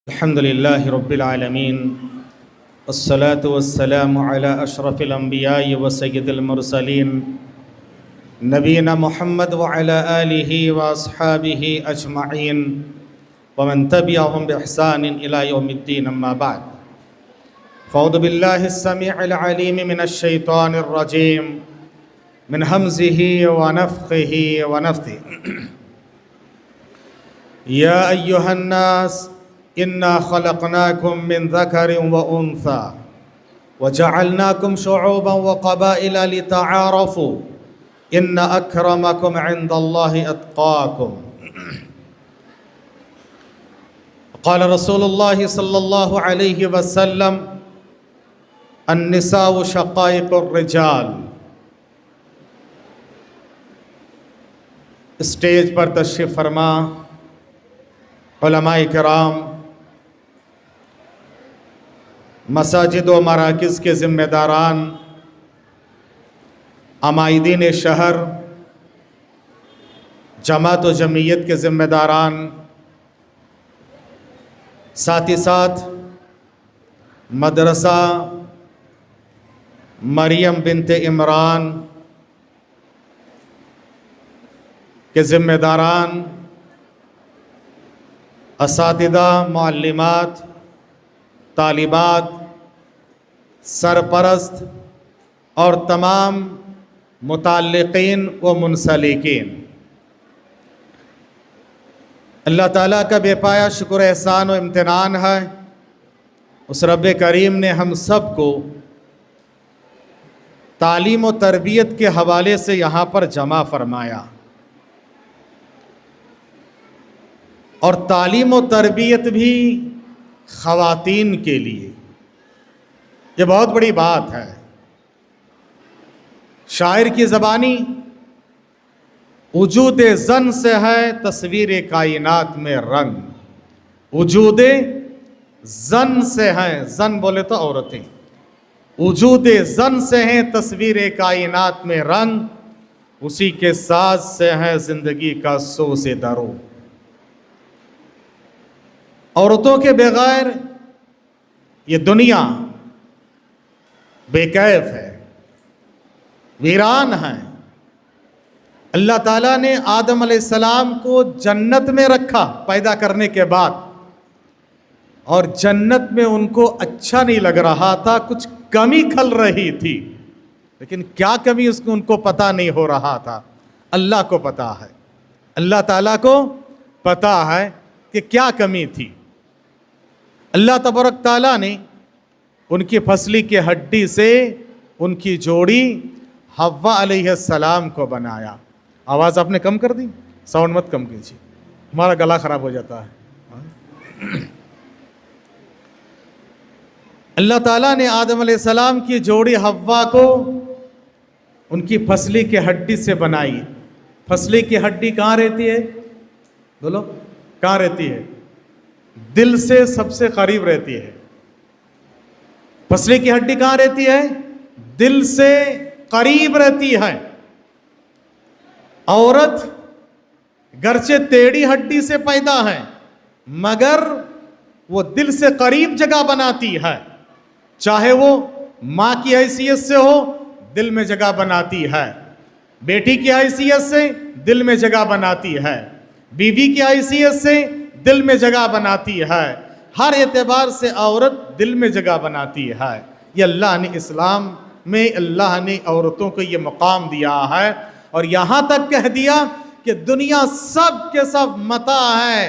الحمد لله رب العالمين والصلاة والسلام على أشرف الأنبياء وسيد المرسلين نبينا محمد وعلى آله وأصحابه أجمعين ومن تبعهم بإحسان إلى يوم الدين أما بعد فأعوذ بالله السميع العليم من الشيطان الرجيم من همزه ونفخه ونفثه يا أيها الناس إنا خلقناكم من ذكر وأنثى وجعلناكم شعوبا وقبائل لتعارفوا إن أكرمكم عند الله أتقاكم قال رسول الله صلى الله عليه وسلم النساء شقائق الرجال. اسٹیج پر تشریف فرما علماء کرام، مساجد و مراکز کے ذمہ داران، عمائدین شہر، جماعت و جمعیت کے ذمہ داران، ساتھ ہی ساتھ مدرسہ مریم بنت عمران کے ذمہ داران، اساتذہ، معلمات، طالبات، سرپرست اور تمام متعلقین و منسلکین، اللہ تعالیٰ کا بے پایا شکر احسان و امتنان ہے، اس رب کریم نے ہم سب کو تعلیم و تربیت کے حوالے سے یہاں پر جمع فرمایا، اور تعلیم و تربیت بھی خواتین کے لیے، یہ بہت بڑی بات ہے۔ شاعر کی زبانی وجود زن سے ہے تصویر کائنات میں رنگ، وجود زن سے ہے، زن بولے تو عورتیں، وجود زن سے ہیں تصویر کائنات میں رنگ، اسی کے ساز سے ہے زندگی کا سو سے درو۔ عورتوں کے بغیر یہ دنیا بے کیف ہے، ویران ہے۔ اللہ تعالیٰ نے آدم علیہ السلام کو جنت میں رکھا پیدا کرنے کے بعد، اور جنت میں ان کو اچھا نہیں لگ رہا تھا، کچھ کمی کھل رہی تھی، لیکن کیا کمی اس کو ان کو پتہ نہیں ہو رہا تھا، اللہ کو پتہ ہے، اللہ تعالیٰ کو پتہ ہے کہ کیا کمی تھی۔ اللہ تبارک تعالیٰ نے ان کی پھسلی کی ہڈی سے ان کی جوڑی حوا علیہ السلام کو بنایا۔ آواز آپ نے کم کر دی، ساؤنڈ مت کم کیجیے، ہمارا گلا خراب ہو جاتا ہے۔ اللہ تعالیٰ نے آدم علیہ السلام کی جوڑی حوا کو ان کی پھسلی کی ہڈی سے بنائی۔ پھسلی کی ہڈی کہاں رہتی ہے؟ بولو کہاں رہتی ہے؟ دل سے سب سے قریب رہتی ہے۔ پھسلی کی ہڈی کہاں رہتی ہے؟ دل سے قریب رہتی ہے۔ عورت گرچہ ٹیڑھی ہڈی سے پیدا ہے مگر وہ دل سے قریب جگہ بناتی ہے، چاہے وہ ماں کی حیثیت سے ہو دل میں جگہ بناتی ہے، بیٹی کی حیثیت سے دل میں جگہ بناتی ہے، بیوی کی حیثیت سے دل میں جگہ بناتی ہے، ہر اعتبار سے عورت دل میں جگہ بناتی ہے۔ یہ اللہ نے اسلام میں اللہ نے عورتوں کو یہ مقام دیا ہے، اور یہاں تک کہہ دیا کہ دنیا سب کے سب متاع ہے،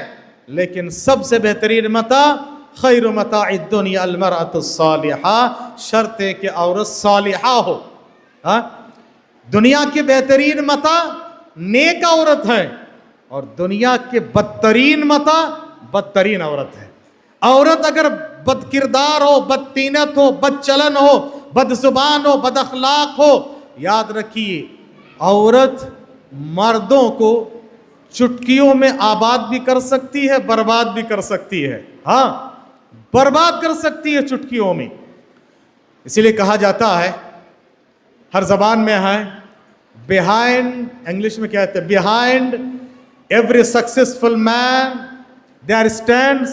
لیکن سب سے بہترین متاع خیر متاع الدنیا المرأة الصالحہ، شرط ہے کہ عورت صالحہ ہو۔ دنیا کے بہترین متاع نیک عورت ہے، اور دنیا کے بدترین متاع بدترین عورت ہے۔ عورت اگر بد کردار ہو، بد طینت ہو، بد چلن ہو، بد زبان ہو، بد اخلاق ہو، یاد رکھیے عورت مردوں کو چٹکیوں میں آباد بھی کر سکتی ہے، برباد بھی کر سکتی ہے۔ ہاں، برباد کر سکتی ہے چٹکیوں میں۔ اسی لیے کہا جاتا ہے، ہر زبان میں ہے، بیہائنڈ، انگلش میں کیا کہتے ہیں، behind every successful man there stands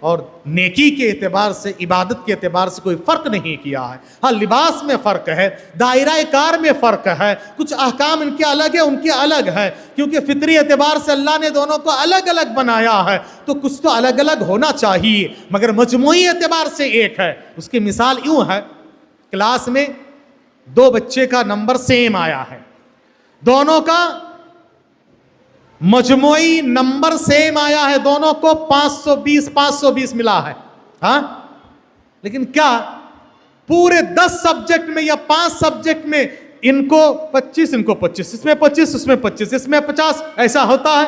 اور نیکی کے اعتبار سے، عبادت کے اعتبار سے کوئی فرق نہیں کیا ہے۔ ہاں لباس میں فرق ہے، دائرہ کار میں فرق ہے، کچھ احکام ان کے الگ ہے، ان کے الگ ہے، کیونکہ فطری اعتبار سے اللہ نے دونوں کو الگ الگ بنایا ہے، تو کچھ تو الگ الگ ہونا چاہیے، مگر مجموعی اعتبار سے ایک ہے۔ اس کی مثال یوں ہے، کلاس میں دو بچے کا نمبر سیم آیا ہے، دونوں کا مجموعی نمبر سیم آیا ہے، دونوں کو 520 ملا ہے، ہاں، لیکن کیا پورے 10 سبجیکٹ میں یا 5 سبجیکٹ میں ان کو 25 ان کو 25، اس میں 25 اس میں 25 اس میں 50 ایسا ہوتا ہے؟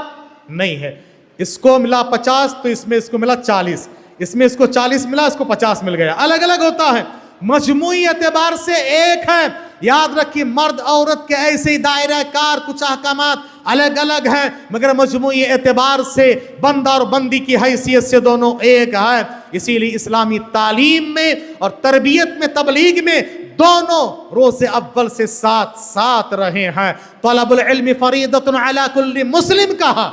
نہیں ہے۔ اس کو ملا 50 تو اس میں اس کو ملا 40، اس میں اس کو 40 ملا، اس کو 50 مل گیا، الگ الگ ہوتا ہے، مجموعی اعتبار سے ایک ہے۔ یاد رکھیے مرد عورت کے ایسے ہی دائرہ کار کچھ احکامات الگ الگ ہیں، مگر مجموعی اعتبار سے بندہ اور بندی کی حیثیت سے دونوں ایک ہے۔ اسی لیے اسلامی تعلیم میں اور تربیت میں، تبلیغ میں دونوں روز اول سے ساتھ ساتھ رہے ہیں۔ طلب العلم فریضۃ علی کل مسلم کہا،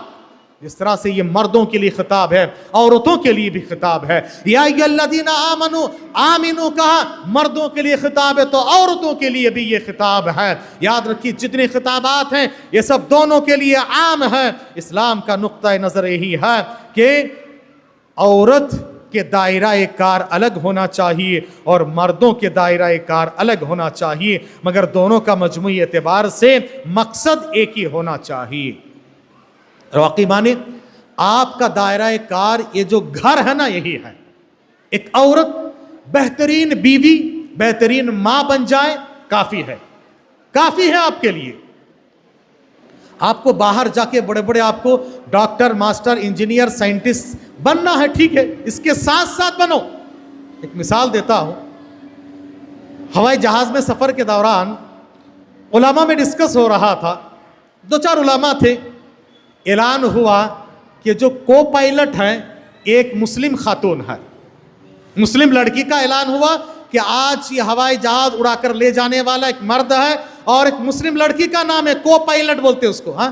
جس طرح سے یہ مردوں کے لیے خطاب ہے، عورتوں کے لیے بھی خطاب ہے۔ یا ایھا الذین آمنوا آمنوا کہا، مردوں کے لیے خطاب ہے تو عورتوں کے لیے بھی یہ خطاب ہے۔ یاد رکھیے جتنے خطابات ہیں یہ سب دونوں کے لیے عام ہے۔ اسلام کا نقطہ نظر یہی ہے کہ عورت کے دائرہ کار الگ ہونا چاہیے اور مردوں کے دائرہ کار الگ ہونا چاہیے، مگر دونوں کا مجموعی اعتبار سے مقصد ایک ہی ہونا چاہیے۔ واقعی معنی آپ کا دائرہ کار یہ جو گھر ہے نا، یہی ہے۔ ایک عورت بہترین بیوی، بہترین ماں بن جائے کافی ہے، کافی ہے آپ کے لیے۔ آپ کو باہر جا کے بڑے بڑے آپ کو ڈاکٹر، ماسٹر، انجینئر، سائنٹسٹ بننا ہے، ٹھیک ہے، اس کے ساتھ ساتھ بنو۔ ایک مثال دیتا ہوں، ہوائی جہاز میں سفر کے دوران علماء میں ڈسکس ہو رہا تھا، 2-4 علماء تھے، اعلان ہوا کہ جو کو پائلٹ ہیں ایک مسلم خاتون ہے، مسلم لڑکی کا اعلان ہوا کہ آج یہ ہوائی جہاز اڑا کر لے جانے والا ایک مرد ہے اور ایک مسلم لڑکی کا نام ہے، کو پائلٹ بولتے اس کو۔ ہاں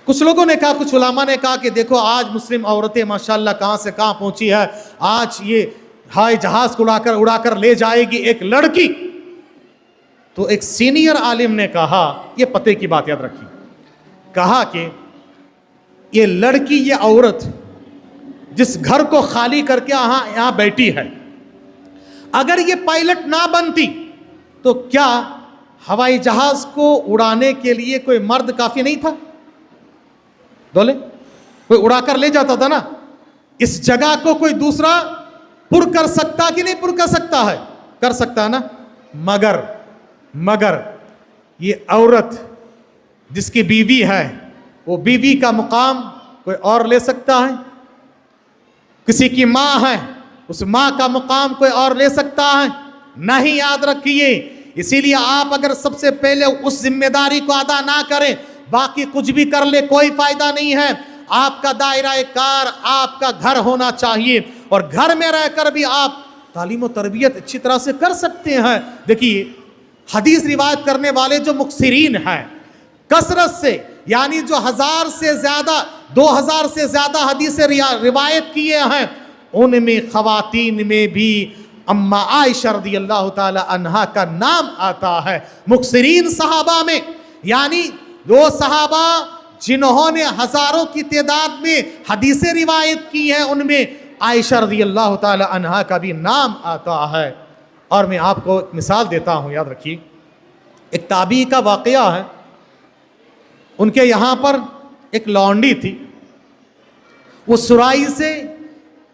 کچھ لوگوں نے کہا، کچھ علماء نے کہا کہ دیکھو آج مسلم عورتیں ماشاءاللہ کہاں سے کہاں پہنچی ہے، آج یہ ہوائی جہاز کو اڑا کر لے جائے گی ایک لڑکی۔ تو ایک سینئر عالم نے کہا، یہ پتے کی بات یاد رکھیے، کہا کہ یہ لڑکی، یہ عورت جس گھر کو خالی کر کے یہاں بیٹھی ہے، اگر یہ پائلٹ نہ بنتی تو کیا ہوائی جہاز کو اڑانے کے لیے کوئی مرد کافی نہیں تھا؟ بولے، کوئی اڑا کر لے جاتا تھا نا، اس جگہ کو کوئی دوسرا پر کر سکتا کہ نہیں پر کر سکتا ہے؟ کر سکتا ہے نا۔ مگر یہ عورت جس کی بیوی ہے، وہ بیوی کا مقام کوئی اور لے سکتا ہے؟ کسی کی ماں ہے، اس ماں کا مقام کوئی اور لے سکتا ہے؟ نہیں، یاد رکھیے۔ اسی لیے آپ اگر سب سے پہلے اس ذمہ داری کو ادا نہ کریں، باقی کچھ بھی کر لے کوئی فائدہ نہیں ہے۔ آپ کا دائرہ کار آپ کا گھر ہونا چاہیے، اور گھر میں رہ کر بھی آپ تعلیم و تربیت اچھی طرح سے کر سکتے ہیں۔ دیکھیے حدیث روایت کرنے والے جو مکثرین ہیں کثرت سے، یعنی جو 1000 سے زیادہ 2000 سے زیادہ حدیثیں روایت کیے ہیں، ان میں خواتین میں بھی اما عائشہ رضی اللہ تعالی عنہا کا نام آتا ہے۔ مکثرین صحابہ میں، یعنی وہ صحابہ جنہوں نے ہزاروں کی تعداد میں حدیثیں روایت کی ہیں، ان میں عائشہ رضی اللہ تعالی عنہا کا بھی نام آتا ہے۔ اور میں آپ کو ایک مثال دیتا ہوں، یاد رکھیے، ایک تابعی کا واقعہ ہے۔ ان کے یہاں پر ایک لونڈی تھی، وہ سرائی سے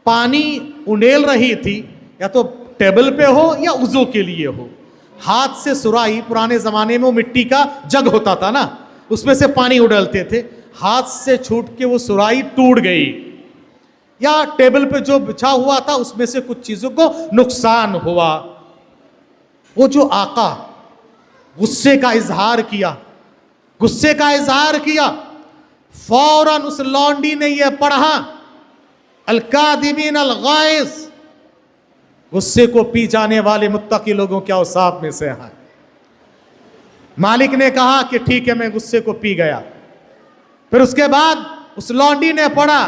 پانی انڈیل رہی تھی، یا تو ٹیبل پہ ہو یا وضو کے لیے ہو، ہاتھ سے سرائی، پرانے زمانے میں وہ مٹی کا جگ ہوتا تھا نا، اس میں سے پانی اڈلتے تھے، ہاتھ سے چھوٹ کے وہ سرائی ٹوٹ گئی، یا ٹیبل پہ جو بچھا ہوا تھا اس میں سے کچھ چیزوں کو نقصان ہوا۔ وہ جو آقا غصے کا اظہار کیا، فوراً اس لونڈی نے یہ پڑھا، الکاظمین الغائظ، غصے کو پی جانے والے متقی لوگوں کے اوصاف میں سے ہیں۔ مالک نے کہا کہ ٹھیک ہے، میں غصے کو پی گیا۔ پھر اس کے بعد اس لونڈی نے پڑھا،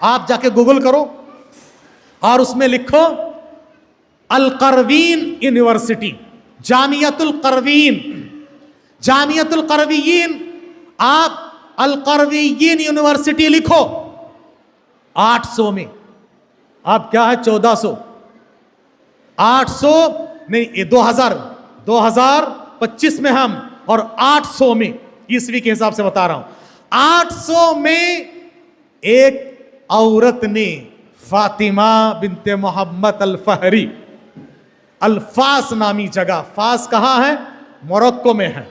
آپ جا کے گوگل کرو اور اس میں لکھو القروین یونیورسٹی، جامعۃ القروین، جامعۃ القرویین، آپ القرویین یونیورسٹی لکھو 800 میں، آپ کیا ہے 1400، 800 نہیں 2025 میں ہم، اور 800 میں، عیسوی کے حساب سے بتا رہا ہوں، 800 میں ایک عورت نے فاطمہ بنت محمد الفہری، الفاس نامی جگہ، فاس کہاں ہے؟ موروکو میں ہے،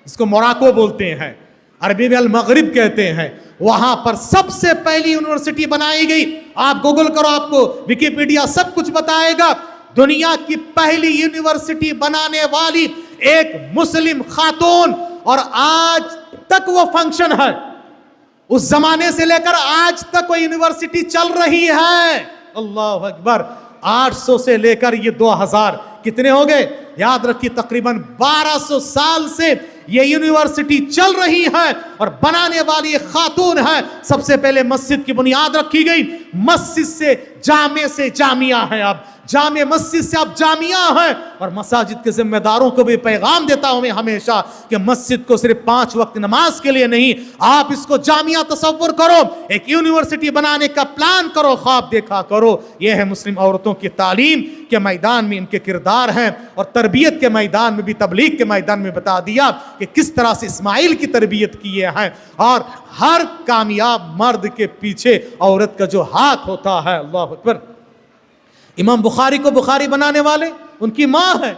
اس کو موراکو بولتے ہیں، عربی میں المغرب کہتے ہیں، وہاں پر سب سے پہلی یونیورسٹی بنائی گئی۔ آپ گوگل کرو، آپ کو ویکیپیڈیا سب کچھ بتائے گا۔ دنیا کی پہلی یونیورسٹی بنانے والی ایک مسلم خاتون، اور آج تک وہ فنکشن ہے، اس زمانے سے لے کر آج تک وہ یونیورسٹی چل رہی ہے۔ اللہ اکبر۔ 800 سے لے کر یہ 2000 کتنے ہو گئے؟ یاد رکھیے تقریباً 1200 سال سے یہ یونیورسٹی چل رہی ہے، اور بنانے والی ایک خاتون ہے۔ سب سے پہلے مسجد کی بنیاد رکھی گئی، مسجد سے جامعہ ہے، اب جامع مسجد سے اب جامعہ ہے۔ اور مساجد کے ذمہ داروں کو بھی پیغام دیتا ہوں میں ہمیشہ کہ مسجد کو صرف 5 وقت نماز کے لیے نہیں، آپ اس کو جامعہ تصور کرو، ایک یونیورسٹی بنانے کا پلان کرو، خواب دیکھا کرو۔ یہ ہے مسلم عورتوں کی تعلیم کے میدان میں ان کے کردار ہیں، اور تربیت کے میدان میں بھی، تبلیغ کے میدان میں بتا دیا کہ کس طرح سے اسماعیل کی تربیت کیے ہیں، اور ہر کامیاب مرد کے پیچھے عورت کا جو ہاتھ ہوتا ہے۔ اللہ اکبر۔ امام بخاری کو بخاری بنانے والے ان کی ماں ہے،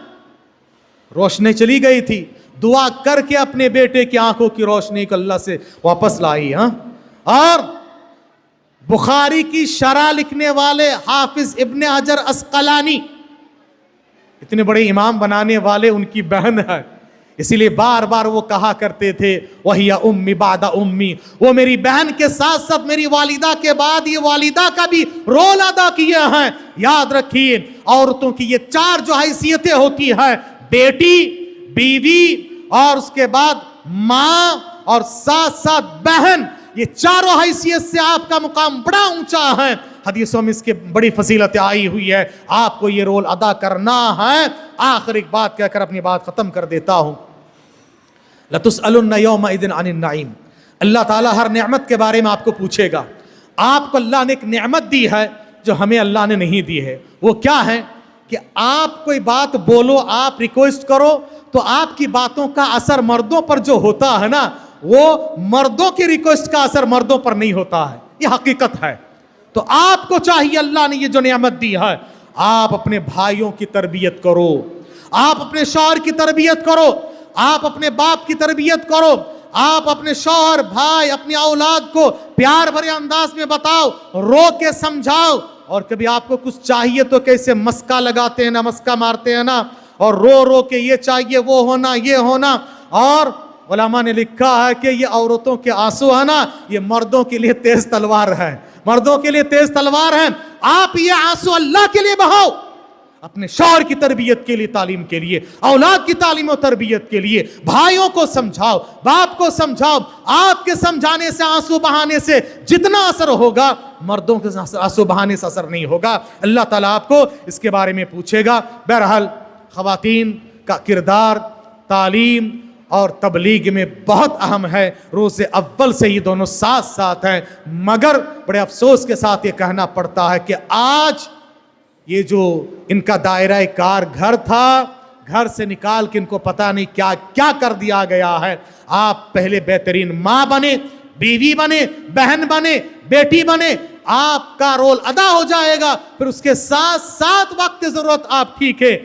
روشنی چلی گئی تھی، دعا کر کے اپنے بیٹے کی آنکھوں کی روشنی کو اللہ سے واپس لائی۔ اور بخاری کی شرح لکھنے والے حافظ ابن حجر عسقلانی، اتنے بڑے امام بنانے والے ان کی بہن ہے، اسی لیے بار بار وہ کہا کرتے تھے وہی امی بعد امی، وہ میری بہن کے ساتھ ساتھ میری والدہ کے بعد یہ والدہ کا بھی رول ادا کیا ہے۔ یاد رکھیے عورتوں کی یہ 4 جو حیثیتیں ہوتی ہیں، بیٹی، بیوی، اور اس کے بعد ماں، اور ساتھ ساتھ بہن، یہ چاروں حیثیت سے آپ کا مقام بڑا اونچا ہے۔ حدیثوں میں اس کی بڑی فضیلت آئی ہوئی ہے، آپ کو یہ رول ادا کرنا ہے۔ آخر ایک بات کہہ کر اپنی بات ختم کر دیتا ہوں، لَتُسْأَلُنَّ يَوْمَئِذٍ عَنِ النَّعِيمِ، اللہ تعالیٰ ہر نعمت کے بارے میں آپ کو پوچھے گا۔ آپ کو اللہ نے ایک نعمت دی ہے جو ہمیں اللہ نے نہیں دی ہے، وہ کیا ہے کہ آپ کوئی بات بولو، آپ ریکویسٹ کرو، تو آپ کی باتوں کا اثر مردوں پر جو ہوتا ہے نا، وہ مردوں کی ریکویسٹ کا اثر مردوں پر نہیں ہوتا ہے، یہ حقیقت ہے۔ تو آپ کو چاہیے، اللہ نے یہ جو نعمت دی ہے، آپ اپنے بھائیوں کی تربیت کرو، آپ اپنے شوہر کی تربیت کرو، آپ اپنے باپ کی تربیت کرو، آپ اپنے شوہر، بھائی، اپنی اولاد کو پیار بھرے انداز میں بتاؤ، رو کے سمجھاؤ۔ اور کبھی آپ کو کچھ چاہیے تو کیسے مسکا لگاتے ہیں نا، مسکا مارتے ہیں نا، اور رو رو کے یہ چاہیے، وہ ہونا، یہ ہونا۔ اور علماء نے لکھا ہے کہ یہ عورتوں کے آنسو ہے نا، یہ مردوں کے لیے تیز تلوار ہے، مردوں کے لیے تیز تلوار ہے۔ آپ یہ آنسو اللہ کے لیے بہاؤ، اپنے شوہر کی تربیت کے لیے، تعلیم کے لیے، اولاد کی تعلیم و تربیت کے لیے، بھائیوں کو سمجھاؤ، باپ کو سمجھاؤ۔ آپ کے سمجھانے سے، آنسو بہانے سے جتنا اثر ہوگا، مردوں کے آنسو بہانے سے اثر نہیں ہوگا۔ اللہ تعالیٰ آپ کو اس کے بارے میں پوچھے گا۔ بہرحال خواتین کا کردار تعلیم اور تبلیغ میں بہت اہم ہے، روز اول سے یہ دونوں ساتھ ساتھ ہیں، مگر بڑے افسوس کے ساتھ یہ کہنا پڑتا ہے کہ آج یہ جو ان کا دائرہ کار گھر تھا، گھر سے نکال کے ان کو پتہ نہیں کیا کیا کر دیا گیا ہے۔ آپ پہلے بہترین ماں بنے، بیوی بنے، بہن بنے، بیٹی بنے، آپ کا رول ادا ہو جائے گا۔ پھر اس کے ساتھ ساتھ وقت ضرورت آپ ٹھیک ہے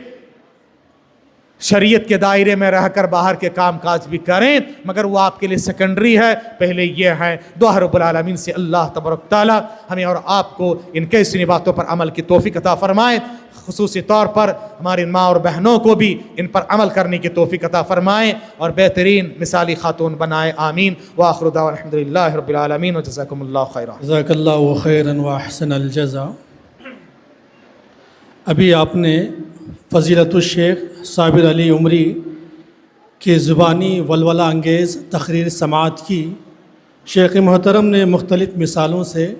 شریعت کے دائرے میں رہ کر باہر کے کام کاج بھی کریں، مگر وہ آپ کے لیے سیکنڈری ہے، پہلے یہ ہے۔ دعا رب العالمین سے اللہ تبارک تعالیٰ ہمیں اور آپ کو ان کیسی باتوں پر عمل کی توفیق عطا فرمائے، خصوصی طور پر ہماری ماں اور بہنوں کو بھی ان پر عمل کرنے کی توفیق عطا فرمائے اور بہترین مثالی خاتون بنائے۔ آمین۔ وآخر دعوانا الحمدللہ رب العالمین وجزاکم اللہ خیرا۔ جزاک اللہ خیرا واحسن الجزا۔ ابھی آپ نے فضیلت الشیخ صابر علی عمری کی زبانی ولولہ انگیز تقریر سماعت کی۔ شیخ محترم نے مختلف مثالوں سے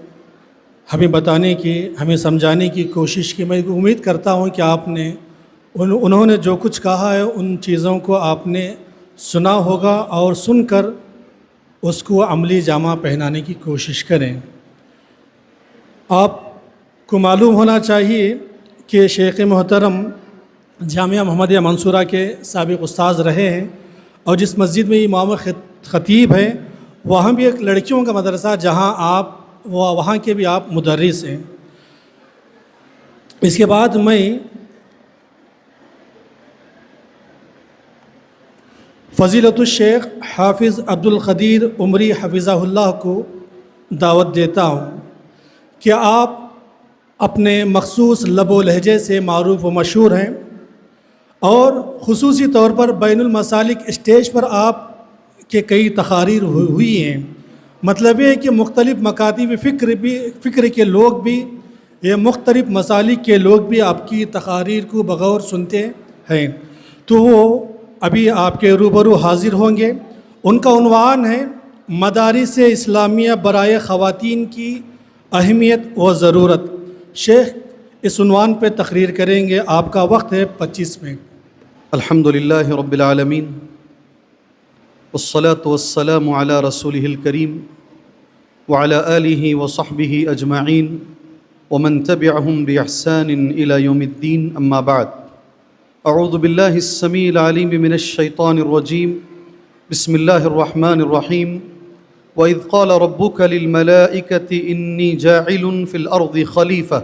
ہمیں بتانے کی، ہمیں سمجھانے کی کوشش کی۔ میں امید کرتا ہوں کہ آپ نے انہوں نے جو کچھ کہا ہے ان چیزوں کو آپ نے سنا ہوگا اور سن کر اس کو عملی جامہ پہنانے کی کوشش کریں۔ آپ کو معلوم ہونا چاہیے کہ شیخ محترم جامعہ محمدیہ منصورہ کے سابق استاذ رہے ہیں، اور جس مسجد میں امام خطیب ہیں وہاں بھی ایک لڑکیوں کا مدرسہ جہاں آپ وہاں کے بھی آپ مدرس ہیں۔ اس کے بعد میں فضیلت الشیخ حافظ عبد القدیر عمری حفظہ اللہ کو دعوت دیتا ہوں کہ آپ اپنے مخصوص لب و لہجے سے معروف و مشہور ہیں، اور خصوصی طور پر بین المسالک اسٹیج پر آپ کے کئی تقاریر ہوئی ہیں۔ مطلب یہ ہے کہ مختلف مکاتب فکر کے لوگ بھی یا مختلف مسالک کے لوگ بھی آپ کی تقاریر کو بغور سنتے ہیں، تو وہ ابھی آپ کے روبرو حاضر ہوں گے۔ ان کا عنوان ہے مدارس اسلامیہ برائے خواتین کی اہمیت و ضرورت۔ شیخ اس عنوان پہ تقریر کریں گے، آپ کا وقت ہے 25 منٹ۔ الحمد للہ رب العالمین والصلاة والسلام علی رسولہ الکریم وعلی آلہ وصحبہ اجمعین ومن تبعہم بإحسان إلی یوم الدین، اما بعد۔ اعوذ باللہ السمیع العلیم من الشیطان الرجیم، بسم اللہ الرحمن الرحیم۔ وَإِذْ قَالَ رَبُّكَ لِلْمَلَائِكَةِ إِنِّي جَاعِلٌ فِي الْأَرْضِ خَلِيفَةً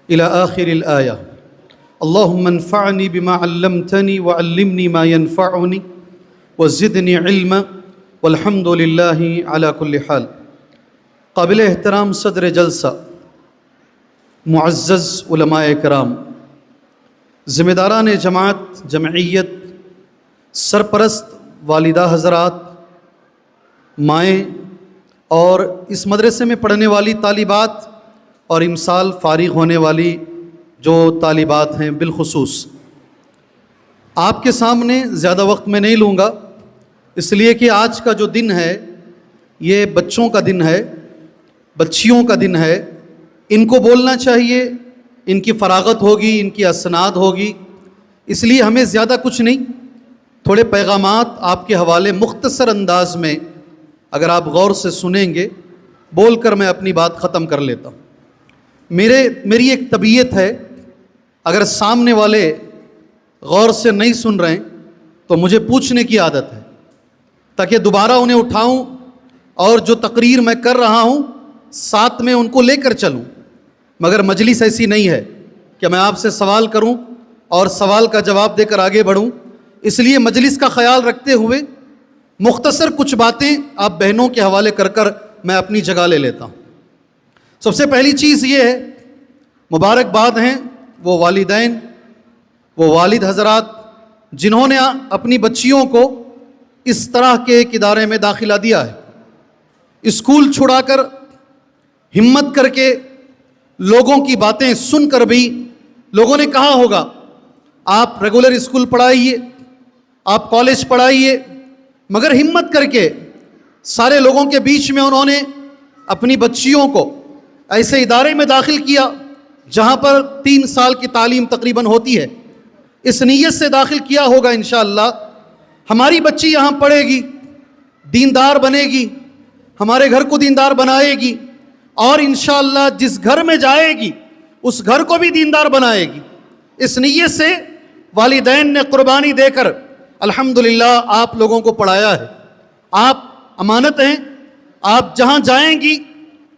إِلَى آخِرِ الْآيَةِ۔ اللهم انفعني بما علمتني وعلمني ما ينفعني وزدني علما والحمد لله على كل حال۔ قابل احترام صدر جلسہ، معزز علماء کرام، ذمہ داران جماعت، جمعیت، سرپرست والدہ حضرات، مائیں، اور اس مدرسے میں پڑھنے والی طالبات اور امسال فارغ ہونے والی جو طالبات ہیں بالخصوص، آپ کے سامنے زیادہ وقت میں نہیں لوں گا، اس لیے کہ آج کا جو دن ہے یہ بچوں کا دن ہے، بچیوں کا دن ہے۔ ان کو بولنا چاہیے، ان کی فراغت ہوگی، ان کی اسناد ہوگی، اس لیے ہمیں زیادہ کچھ نہیں، تھوڑے پیغامات آپ کے حوالے مختصر انداز میں اگر آپ غور سے سنیں گے، بول کر میں اپنی بات ختم کر لیتا ہوں۔ میری ایک طبیعت ہے، اگر سامنے والے غور سے نہیں سن رہے ہیں تو مجھے پوچھنے کی عادت ہے، تاکہ دوبارہ انہیں اٹھاؤں اور جو تقریر میں کر رہا ہوں ساتھ میں ان کو لے کر چلوں۔ مگر مجلس ایسی نہیں ہے کہ میں آپ سے سوال کروں اور سوال کا جواب دے کر آگے بڑھوں، اس لیے مجلس کا خیال رکھتے ہوئے مختصر کچھ باتیں آپ بہنوں کے حوالے کر کر میں اپنی جگہ لے لیتا ہوں۔ سب سے پہلی چیز یہ ہے، مبارکباد ہیں وہ والدین، وہ والد حضرات جنہوں نے اپنی بچیوں کو اس طرح کے ایک ادارے میں داخلہ دیا ہے۔ اسکول چھڑا کر، ہمت کر کے، لوگوں کی باتیں سن کر بھی لوگوں نے کہا ہوگا آپ ریگولر اسکول پڑھائیے، آپ کالج پڑھائیے، مگر ہمت کر کے سارے لوگوں کے بیچ میں انہوں نے اپنی بچیوں کو ایسے ادارے میں داخل کیا جہاں پر 3 سال کی تعلیم تقریباً ہوتی ہے، اس نیت سے داخل کیا ہوگا انشاءاللہ ہماری بچی یہاں پڑھے گی، دیندار بنے گی، ہمارے گھر کو دیندار بنائے گی، اور انشاءاللہ جس گھر میں جائے گی اس گھر کو بھی دیندار بنائے گی۔ اس نیت سے والدین نے قربانی دے کر الحمدللہ آپ لوگوں کو پڑھایا ہے۔ آپ امانت ہیں، آپ جہاں جائیں گی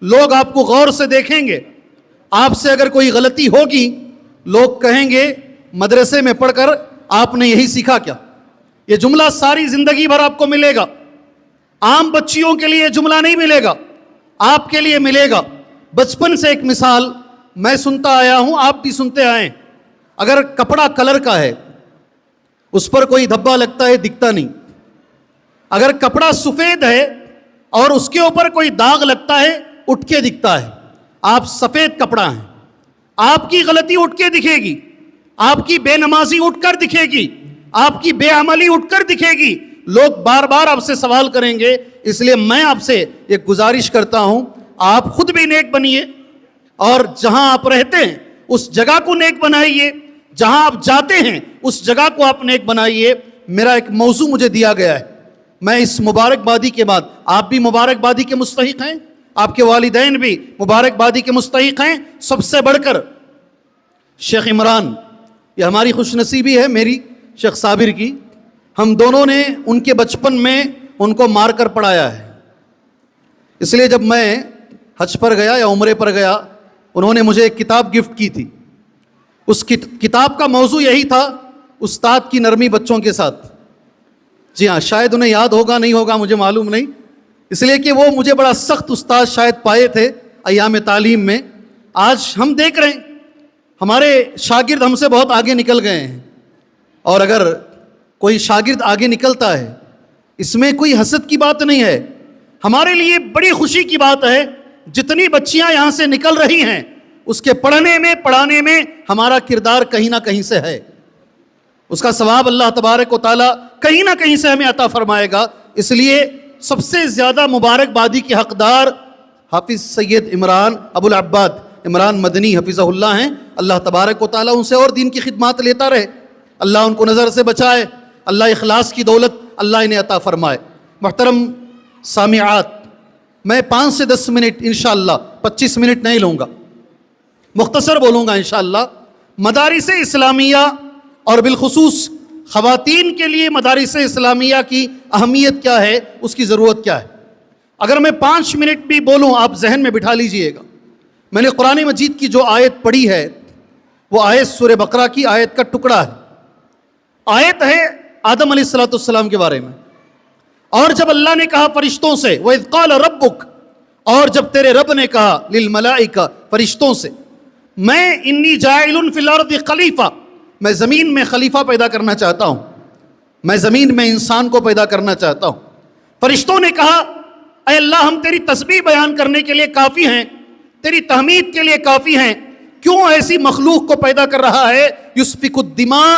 لوگ آپ کو غور سے دیکھیں گے، آپ سے اگر کوئی غلطی ہوگی لوگ کہیں گے مدرسے میں پڑھ کر آپ نے یہی سیکھا کیا؟ یہ جملہ ساری زندگی بھر آپ کو ملے گا، عام بچیوں کے لیے جملہ نہیں ملے گا، آپ کے لیے ملے گا۔ بچپن سے ایک مثال میں سنتا آیا ہوں، آپ بھی سنتے آئیں، اگر کپڑا کلر کا ہے اس پر کوئی دھبا لگتا ہے دکھتا نہیں، اگر کپڑا سفید ہے اور اس کے اوپر کوئی داغ لگتا ہے اٹھ کے دکھتا ہے۔ آپ سفید کپڑا ہیں، آپ کی غلطی اٹھ کے دکھے گی، آپ کی بے نمازی اٹھ کر دکھے گی، آپ کی بے عملی اٹھ کر دکھے گی، لوگ بار بار آپ سے سوال کریں گے۔ اس لیے میں آپ سے ایک گزارش کرتا ہوں، آپ خود بھی نیک بنیے، اور جہاں آپ رہتے ہیں اس جگہ کو نیک بنائیے، جہاں آپ جاتے ہیں اس جگہ کو آپ نیک بنائیے۔ میرا ایک موضوع مجھے دیا گیا ہے، میں اس مبارکبادی کے بعد، آپ بھی مبارکبادی کے مستحق ہیں، آپ کے والدین بھی مبارکبادی کے مستحق ہیں، سب سے بڑھ کر شیخ عمران، یہ ہماری خوش نصیبی ہے میری شیخ صابر کی، ہم دونوں نے ان کے بچپن میں ان کو مار کر پڑھایا ہے۔ اس لیے جب میں حج پر گیا یا عمرے پر گیا، انہوں نے مجھے ایک کتاب گفٹ کی تھی، اس کتاب کا موضوع یہی تھا، استاد کی نرمی بچوں کے ساتھ۔ جی ہاں، شاید انہیں یاد ہوگا نہیں ہوگا مجھے معلوم نہیں، اس لیے کہ وہ مجھے بڑا سخت استاد شاید پائے تھے ایام تعلیم میں۔ آج ہم دیکھ رہے ہیں ہمارے شاگرد ہم سے بہت آگے نکل گئے ہیں، اور اگر کوئی شاگرد آگے نکلتا ہے اس میں کوئی حسد کی بات نہیں ہے، ہمارے لیے بڑی خوشی کی بات ہے۔ جتنی بچیاں یہاں سے نکل رہی ہیں اس کے پڑھنے میں پڑھانے میں ہمارا کردار کہیں نہ کہیں سے ہے، اس کا ثواب اللہ تبارک و تعالیٰ کہیں نہ کہیں سے ہمیں عطا فرمائے گا۔ اس لیے سب سے زیادہ مبارکبادی کے حقدار حافظ سید عمران ابو العباد عمران مدنی حفظہ اللہ ہیں۔ اللہ تبارک و تعالیٰ ان سے اور دین کی خدمات لیتا رہے، اللہ ان کو نظر سے بچائے، اللہ اخلاص کی دولت اللہ انہیں عطا فرمائے۔ محترم سامعات، میں 5 سے 10 منٹ انشاءاللہ، 25 منٹ نہیں لوں گا، مختصر بولوں گا انشاءاللہ۔ مدارس اسلامیہ اور بالخصوص خواتین کے لیے مدارس اسلامیہ کی اہمیت کیا ہے، اس کی ضرورت کیا ہے۔ اگر میں 5 منٹ بھی بولوں آپ ذہن میں بٹھا لیجئے گا۔ میں نے قرآن مجید کی جو آیت پڑھی ہے وہ آیت سورہ بقرہ کی آیت کا ٹکڑا ہے، آیت ہے آدم علیہ السلام کے بارے میں، اور جب اللہ نے کہا فرشتوں سے وَإِذْ قَالَ رَبُّكَ، اور جب تیرے رب نے کہا لِلْمَلَائِكَ فرشتوں سے، میں انی جاعل فی الارض خلیفہ، میں زمین میں خلیفہ پیدا کرنا چاہتا ہوں، میں زمین میں انسان کو پیدا کرنا چاہتا ہوں۔ فرشتوں نے کہا اے اللہ ہم تیری تسبیح بیان کرنے کے لیے کافی ہیں، تیری تحمید کے لیے کافی ہیں، کیوں ایسی مخلوق کو پیدا کر رہا ہے یسفک الدماء،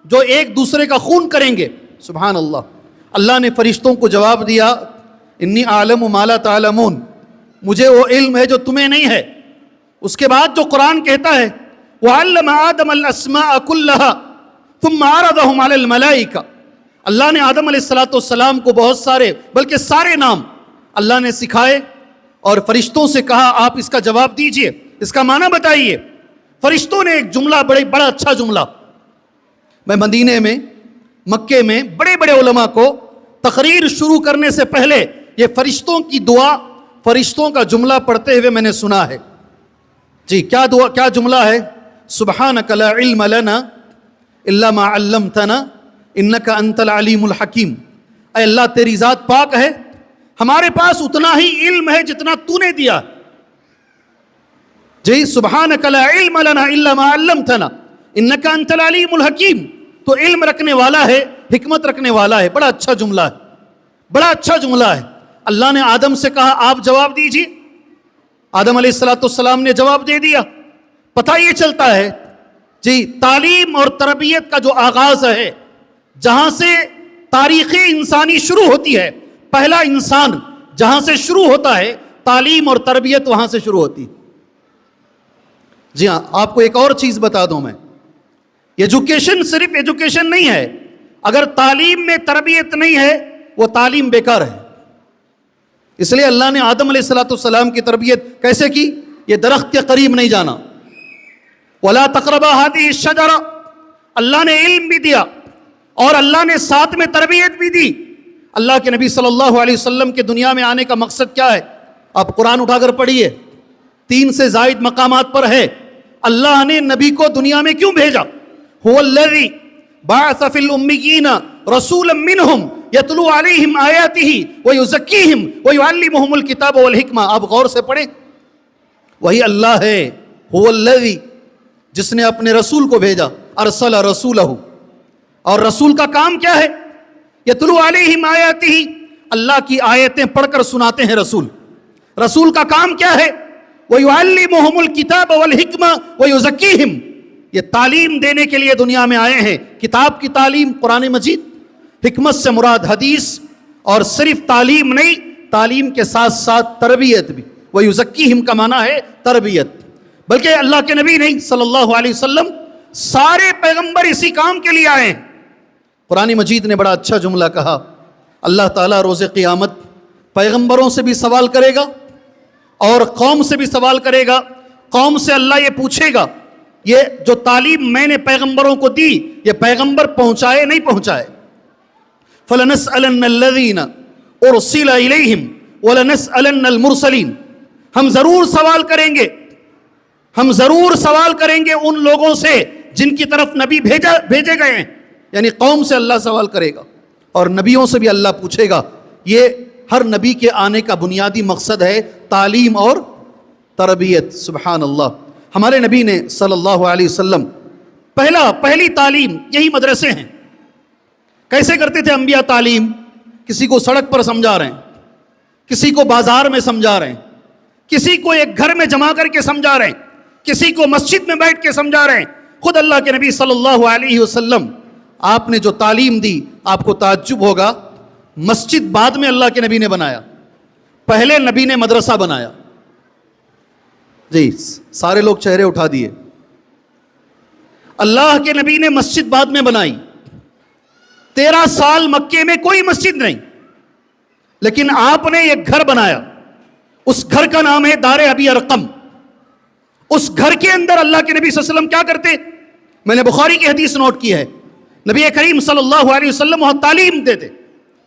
جو ایک دوسرے کا خون کریں گے۔ سبحان اللہ۔ اللہ نے فرشتوں کو جواب دیا انی اعلم ما لا تعلمون، مجھے وہ علم ہے جو تمہیں نہیں ہے۔ اس کے بعد جو قرآن کہتا ہے وَعَلَّمَ آدَمَ الْأَسْمَاءَ كُلَّهَا ثُمَّ عَرَضَهُمْ عَلَى الْمَلَائِكَةِ، اللہ نے آدم علیہ السلام کو بہت سارے بلکہ سارے نام اللہ نے سکھائے اور فرشتوں سے کہا آپ اس کا جواب دیجئے، اس کا معنی بتائیے۔ فرشتوں نے ایک جملہ بڑا اچھا جملہ، میں مدینے میں مکے میں بڑے بڑے علماء کو تقریر شروع کرنے سے پہلے یہ فرشتوں کی دعا، فرشتوں کا جملہ پڑھتے ہوئے میں نے سنا ہے۔ جی کیا دعا، کیا جملہ ہے؟ سبحانک لا علم لنا الا ما علمتنا انک انت العلیم الحکیم، اے اللہ تیری ذات پاک ہے، ہمارے پاس اتنا ہی علم ہے جتنا تو نے دیا۔ جی سبحانک لا علم لنا الا ما علمتنا انک انت العلیم الحکیم، تو علم رکھنے والا ہے، حکمت رکھنے والا ہے۔ بڑا اچھا جملہ ہے، بڑا اچھا جملہ ہے۔ اللہ نے آدم سے کہا آپ جواب دیجیے، آدم علیہ السلام نے جواب دے دیا۔ پتہ یہ چلتا ہے جی تعلیم اور تربیت کا جو آغاز ہے، جہاں سے تاریخ انسانی شروع ہوتی ہے، پہلا انسان جہاں سے شروع ہوتا ہے تعلیم اور تربیت وہاں سے شروع ہوتی ہے۔ جی ہاں، آپ کو ایک اور چیز بتا دوں میں، ایجوکیشن صرف ایجوکیشن نہیں ہے، اگر تعلیم میں تربیت نہیں ہے وہ تعلیم بیکار ہے۔ اس لیے اللہ نے آدم علیہ السلام کی تربیت کیسے کی؟ یہ درخت کے قریب نہیں جانا، وَلَا تَقْرَبَا هَذِهِ الشَّجَرَةَ، اللہ نے علم بھی دیا اور اللہ نے ساتھ میں تربیت بھی دی۔ اللہ کے نبی صلی اللہ علیہ وسلم کے دنیا میں آنے کا مقصد کیا ہے؟ آپ قرآن اٹھا کر پڑھیے، 3 سے زائد مقامات پر ہے اللہ نے نبی کو دنیا میں کیوں بھیجا۔ هو الذي بعث في الأميين رسولا منهم يتلو عليهم آياته ويزكيهم ويعلمهم الكتاب والحکمہ۔ آپ غور سے پڑھیں، وہی اللہ ہے، هو الذي، جس نے اپنے رسول کو بھیجا، ارسل رسولہ، اور رسول کا کام کیا ہے؟ یتلو علیہم آیاتہ، اللہ کی آیتیں پڑھ کر سناتے ہیں رسول۔ رسول کا کام کیا ہے؟ وَيُعَلِّمُهُمُ الْكِتَابَ وَالْحِکْمَةَ وَيُزَكِّيهِمْ، یہ تعلیم دینے کے لیے دنیا میں آئے ہیں۔ کتاب کی تعلیم قرآن مجید، حکمت سے مراد حدیث، اور صرف تعلیم نہیں، تعلیم کے ساتھ ساتھ تربیت بھی۔ وَيُزَكِّيهِمْ کا معنی ہے تربیت۔ بلکہ اللہ کے نبی نہیں صلی اللہ علیہ وسلم، سارے پیغمبر اسی کام کے لیے آئے ہیں۔ قرآن مجید نے بڑا اچھا جملہ کہا، اللہ تعالیٰ روز قیامت پیغمبروں سے بھی سوال کرے گا اور قوم سے بھی سوال کرے گا۔ قوم سے اللہ یہ پوچھے گا، یہ جو تعلیم میں نے پیغمبروں کو دی، یہ پیغمبر پہنچائے نہیں پہنچائے؟ فَلَنَسْأَلَنَّ الَّذِينَ أُرْسِلَ إِلَيْهِمْ وَلَنَسْأَلَنَّ الْمُرْسَلِينَ، ہم ضرور سوال کریں گے، ہم ضرور سوال کریں گے ان لوگوں سے جن کی طرف نبی بھیجے گئے ہیں، یعنی قوم سے اللہ سوال کرے گا اور نبیوں سے بھی اللہ پوچھے گا۔ یہ ہر نبی کے آنے کا بنیادی مقصد ہے تعلیم اور تربیت۔ سبحان اللہ، ہمارے نبی نے صلی اللہ علیہ وسلم پہلی تعلیم یہی مدرسے ہیں۔ کیسے کرتے تھے انبیاء تعلیم؟ کسی کو سڑک پر سمجھا رہے ہیں، کسی کو بازار میں سمجھا رہے ہیں، کسی کو ایک گھر میں جمع کر کے سمجھا رہے ہیں، کسی کو مسجد میں بیٹھ کے سمجھا رہے ہیں۔ خود اللہ کے نبی صلی اللہ علیہ وسلم آپ نے جو تعلیم دی، آپ کو تعجب ہوگا، مسجد بعد میں اللہ کے نبی نے بنایا، پہلے نبی نے مدرسہ بنایا۔ جی سارے لوگ چہرے اٹھا دیے۔ اللہ کے نبی نے مسجد بعد میں بنائی۔ 13 سال مکے میں کوئی مسجد نہیں، لیکن آپ نے ایک گھر بنایا، اس گھر کا نام ہے دار ابی ارقم۔ اس گھر کے اندر اللہ کے نبی صلی اللہ علیہ وسلم کیا کرتے؟ میں نے بخاری کی حدیث نوٹ کی ہے، نبی کریم صلی اللہ علیہ وسلم وہاں تعلیم دیتے،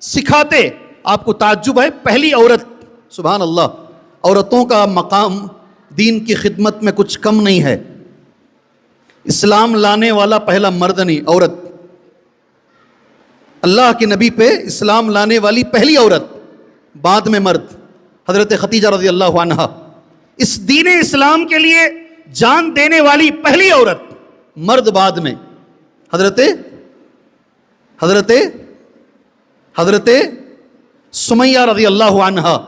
سکھاتے۔ آپ کو تعجب ہے، پہلی عورت، سبحان اللہ، عورتوں کا مقام دین کی خدمت میں کچھ کم نہیں ہے۔ اسلام لانے والا پہلا مرد نہیں، عورت۔ اللہ کے نبی پہ اسلام لانے والی پہلی عورت، بعد میں مرد، حضرت خدیجہ رضی اللہ عنہا۔ اس دین اسلام کے لیے جان دینے والی پہلی عورت، مرد بعد میں، حضرت سمیہ رضی اللہ عنہا۔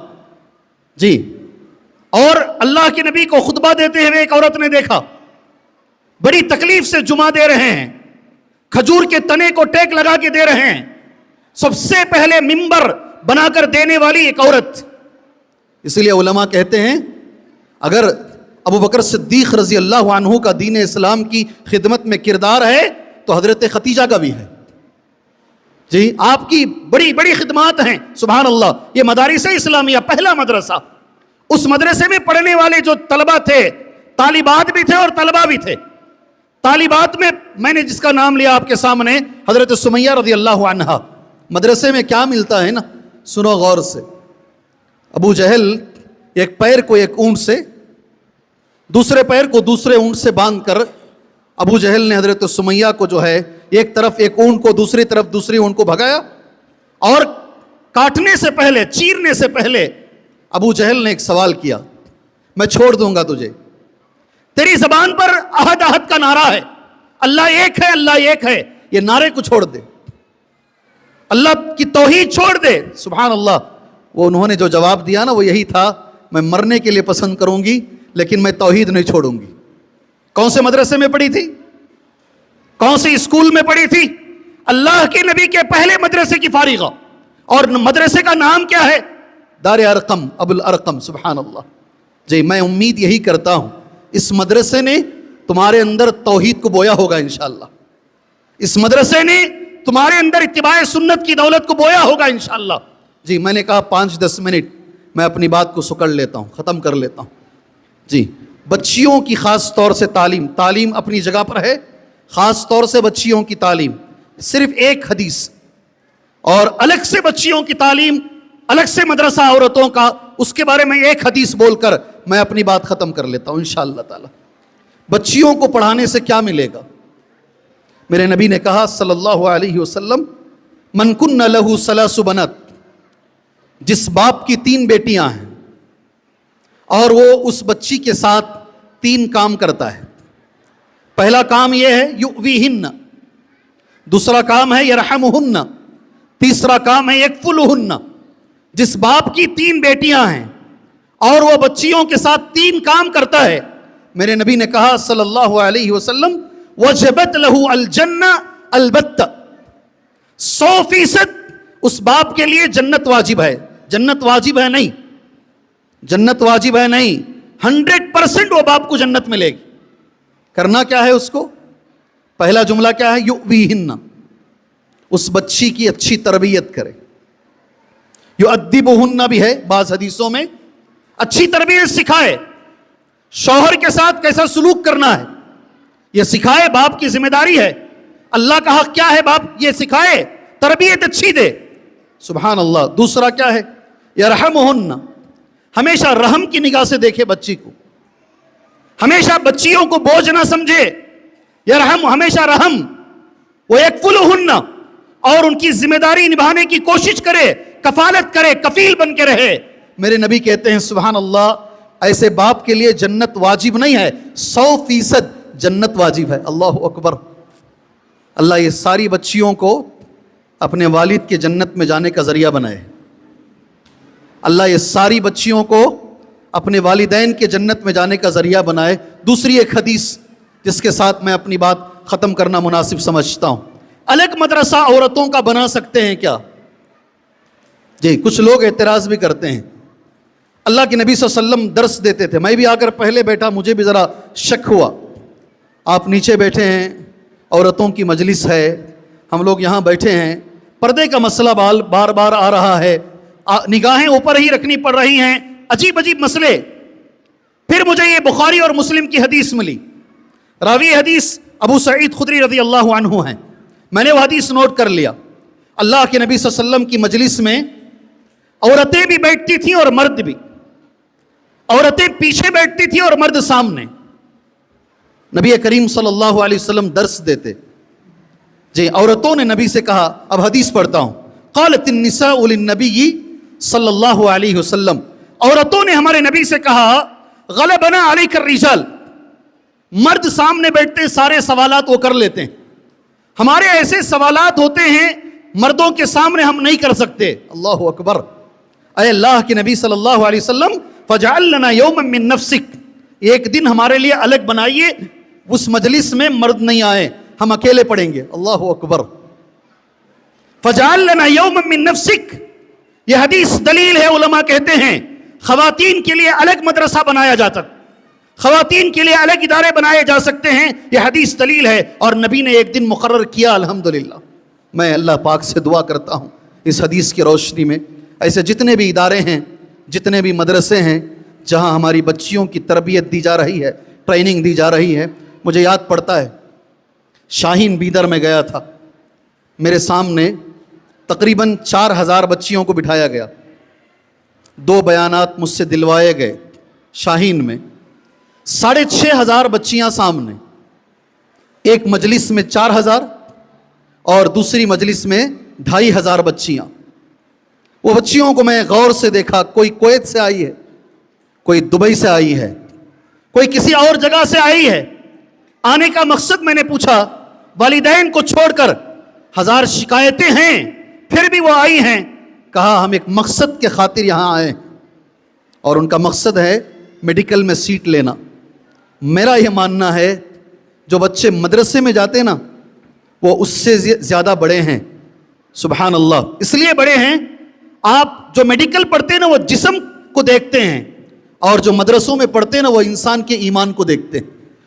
جی، اور اللہ کے نبی کو خطبہ دیتے ہوئے ایک عورت نے دیکھا، بڑی تکلیف سے جمعہ دے رہے ہیں، کھجور کے تنے کو ٹیک لگا کے دے رہے ہیں، سب سے پہلے منبر بنا کر دینے والی ایک عورت۔ اس لیے علماء کہتے ہیں اگر ابو بکر صدیق رضی اللہ عنہ کا دین اسلام کی خدمت میں کردار ہے تو حضرت خدیجہ کا بھی ہے۔ جی، آپ کی بڑی بڑی خدمات ہیں۔ سبحان اللہ، یہ مدارس اسلامیہ پہلا مدرسہ، اس مدرسے میں پڑھنے والے جو طلبہ تھے، طالبات بھی تھے اور طلبہ بھی تھے۔ طالبات میں نے جس کا نام لیا آپ کے سامنے، حضرت سمیہ رضی اللہ عنہا۔ مدرسے میں کیا ملتا ہے نا، سنو غور سے۔ ابو جہل ایک پیر کو ایک اونٹ سے، دوسرے پیر کو دوسرے اونٹ سے باندھ کر، ابو جہل نے حضرت سمیہ کو جو ہے ایک طرف ایک اونٹ کو، دوسری طرف دوسری اونٹ کو بھگایا، اور کاٹنے سے پہلے، چیرنے سے پہلے ابو جہل نے ایک سوال کیا، میں چھوڑ دوں گا تجھے، تیری زبان پر احد احد کا نعرہ ہے، اللہ ایک ہے، اللہ ایک ہے، یہ نعرے کو چھوڑ دے، اللہ کی توحید چھوڑ دے۔ سبحان اللہ، وہ انہوں نے جو جواب دیا نا وہ یہی تھا، میں مرنے کے لیے پسند کروں گی لیکن میں توحید نہیں چھوڑوں گی۔ کون سے مدرسے میں پڑھی تھی؟ کون سے اسکول میں پڑھی تھی؟ اللہ کے نبی کے پہلے مدرسے کی فارغہ، اور مدرسے کا نام کیا ہے؟ دار ارقم، ابو الارقم۔ سبحان اللہ۔ جی، میں امید یہی کرتا ہوں اس مدرسے نے تمہارے اندر توحید کو بویا ہوگا انشاءاللہ، اس مدرسے نے تمہارے اندر اتباع سنت کی دولت کو بویا ہوگا انشاءاللہ۔ جی، میں نے کہا 5-10 منٹ میں اپنی بات کو سکڑ لیتا ہوں، ختم کر لیتا ہوں۔ جی، بچیوں کی خاص طور سے تعلیم اپنی جگہ پر ہے، خاص طور سے بچیوں کی تعلیم، صرف ایک حدیث، اور الگ سے بچیوں کی تعلیم، الگ سے مدرسہ عورتوں کا، اس کے بارے میں ایک حدیث بول کر میں اپنی بات ختم کر لیتا ہوں انشاءاللہ تعالی۔ بچیوں کو پڑھانے سے کیا ملے گا؟ میرے نبی نے کہا صلی اللہ علیہ وسلم، من کن لہ ثلاث بنات، جس باپ کی 3 بیٹیاں ہیں اور وہ اس بچی کے ساتھ 3 کام کرتا ہے، پہلا کام یہ ہے یؤویہن، دوسرا کام ہے یرحمہن، تیسرا کام ہے یکفلہن۔ جس باپ کی 3 بیٹیاں ہیں اور وہ بچیوں کے ساتھ 3 کام کرتا ہے، میرے نبی نے کہا صلی اللہ علیہ وسلم، وجبت لہ الجنہ البتہ، 100% اس باپ کے لیے جنت واجب ہے۔ جنت واجب ہے نہیں، جنت واجب ہے نہیں، 100% وہ باپ کو جنت ملے گی. کرنا کیا ہے اس کو؟ پہلا جملہ کیا ہے؟ یؤویہن، اس بچی کی اچھی تربیت کرے. یؤدبہن بھی ہے بعض حدیثوں میں، اچھی تربیت سکھائے. شوہر کے ساتھ کیسا سلوک کرنا ہے یہ سکھائے، باپ کی ذمہ داری ہے. اللہ کا حق کیا ہے؟ باپ یہ سکھائے، تربیت اچھی دے. سبحان اللہ. دوسرا کیا ہے؟ یرحمہن، ہمیشہ رحم کی نگاہ سے دیکھے بچی کو، ہمیشہ بچیوں کو بوجھ نہ سمجھے. یرحم، ہمیشہ رحم. ویکفلہن، اور ان کی ذمہ داری نبھانے کی کوشش کرے، کفالت کرے، کفیل بن کے رہے. میرے نبی کہتے ہیں سبحان اللہ، ایسے باپ کے لیے جنت واجب نہیں ہے، 100% جنت واجب ہے. اللہ اکبر. اللہ یہ ساری بچیوں کو اپنے والد کے جنت میں جانے کا ذریعہ بنائے. اللہ یہ ساری بچیوں کو اپنے والدین کے جنت میں جانے کا ذریعہ بنائے. دوسری ایک حدیث جس کے ساتھ میں اپنی بات ختم کرنا مناسب سمجھتا ہوں. الگ مدرسہ عورتوں کا بنا سکتے ہیں کیا؟ جی کچھ لوگ اعتراض بھی کرتے ہیں. اللہ کے نبی صلی اللہ علیہ وسلم درس دیتے تھے، میں بھی آ کر پہلے بیٹھا، مجھے بھی ذرا شک ہوا. آپ نیچے بیٹھے ہیں، عورتوں کی مجلس ہے، ہم لوگ یہاں بیٹھے ہیں، پردے کا مسئلہ بار بار آ رہا ہے، نگاہیں اوپر ہی رکھنی پڑ رہی ہیں، عجیب عجیب مسئلے. پھر مجھے یہ بخاری اور مسلم کی حدیث ملی. راوی حدیث ابو سعید خدری رضی اللہ عنہ ہیں. میں نے وہ حدیث نوٹ کر لیا. اللہ کے نبی صلی اللہ علیہ وسلم کی مجلس میں عورتیں بھی بیٹھتی تھیں اور مرد بھی. عورتیں پیچھے بیٹھتی تھیں اور مرد سامنے. نبی کریم صلی اللہ علیہ وسلم درس دیتے. جی عورتوں نے نبی سے کہا، اب حدیث پڑھتا ہوں. قالت النساء للنبی صلی اللہ علیہ وسلم، عورتوں نے ہمارے نبی سے کہا، غلبنا علیک الرجال، مرد سامنے بیٹھتے سارے سوالات وہ کر لیتے ہیں، ہمارے ایسے سوالات ہوتے ہیں مردوں کے سامنے ہم نہیں کر سکتے. اللہ اکبر. اے اللہ کے نبی صلی اللہ علیہ وسلم، فجعل لنا یوما من نفسک، ایک دن ہمارے لیے الگ بنائیے، اس مجلس میں مرد نہیں آئے، ہم اکیلے پڑھیں گے. اللہ اکبر. فجعل لنا یوما من نفسک، یہ حدیث دلیل ہے. علماء کہتے ہیں خواتین کے لیے الگ مدرسہ بنایا جاتا، خواتین کے لیے الگ ادارے بنائے جا سکتے ہیں، یہ حدیث دلیل ہے. اور نبی نے ایک دن مقرر کیا. الحمدللہ. میں اللہ پاک سے دعا کرتا ہوں اس حدیث کی روشنی میں ایسے جتنے بھی ادارے ہیں، جتنے بھی مدرسے ہیں جہاں ہماری بچیوں کی تربیت دی جا رہی ہے، ٹریننگ دی جا رہی ہے. مجھے یاد پڑتا ہے شاہین بیدر میں گیا تھا، میرے سامنے تقریباً 4000 بچیوں کو بٹھایا گیا. 2 بیانات مجھ سے دلوائے گئے. شاہین میں 6500 بچیاں سامنے، ایک مجلس میں 4000 اور دوسری مجلس میں 2500 بچیاں. وہ بچیوں کو میں غور سے دیکھا، کوئی کویت سے آئی ہے، کوئی دبئی سے آئی ہے، کوئی کسی اور جگہ سے آئی ہے. آنے کا مقصد میں نے پوچھا، والدین کو چھوڑ کر 1000 شکایتیں ہیں پھر بھی وہ آئی ہیں. کہا ہم ایک مقصد کے خاطر یہاں آئے اور ان کا مقصد ہے میڈیکل میں سیٹ لینا. میرا یہ ماننا ہے جو بچے مدرسے میں جاتے ہیں نا وہ اس سے زیادہ بڑے ہیں. سبحان اللہ. اس لیے بڑے ہیں، آپ جو میڈیکل پڑھتے ہیں نا وہ جسم کو دیکھتے ہیں، اور جو مدرسوں میں پڑھتے ہیں نا وہ انسان کے ایمان کو دیکھتے ہیں،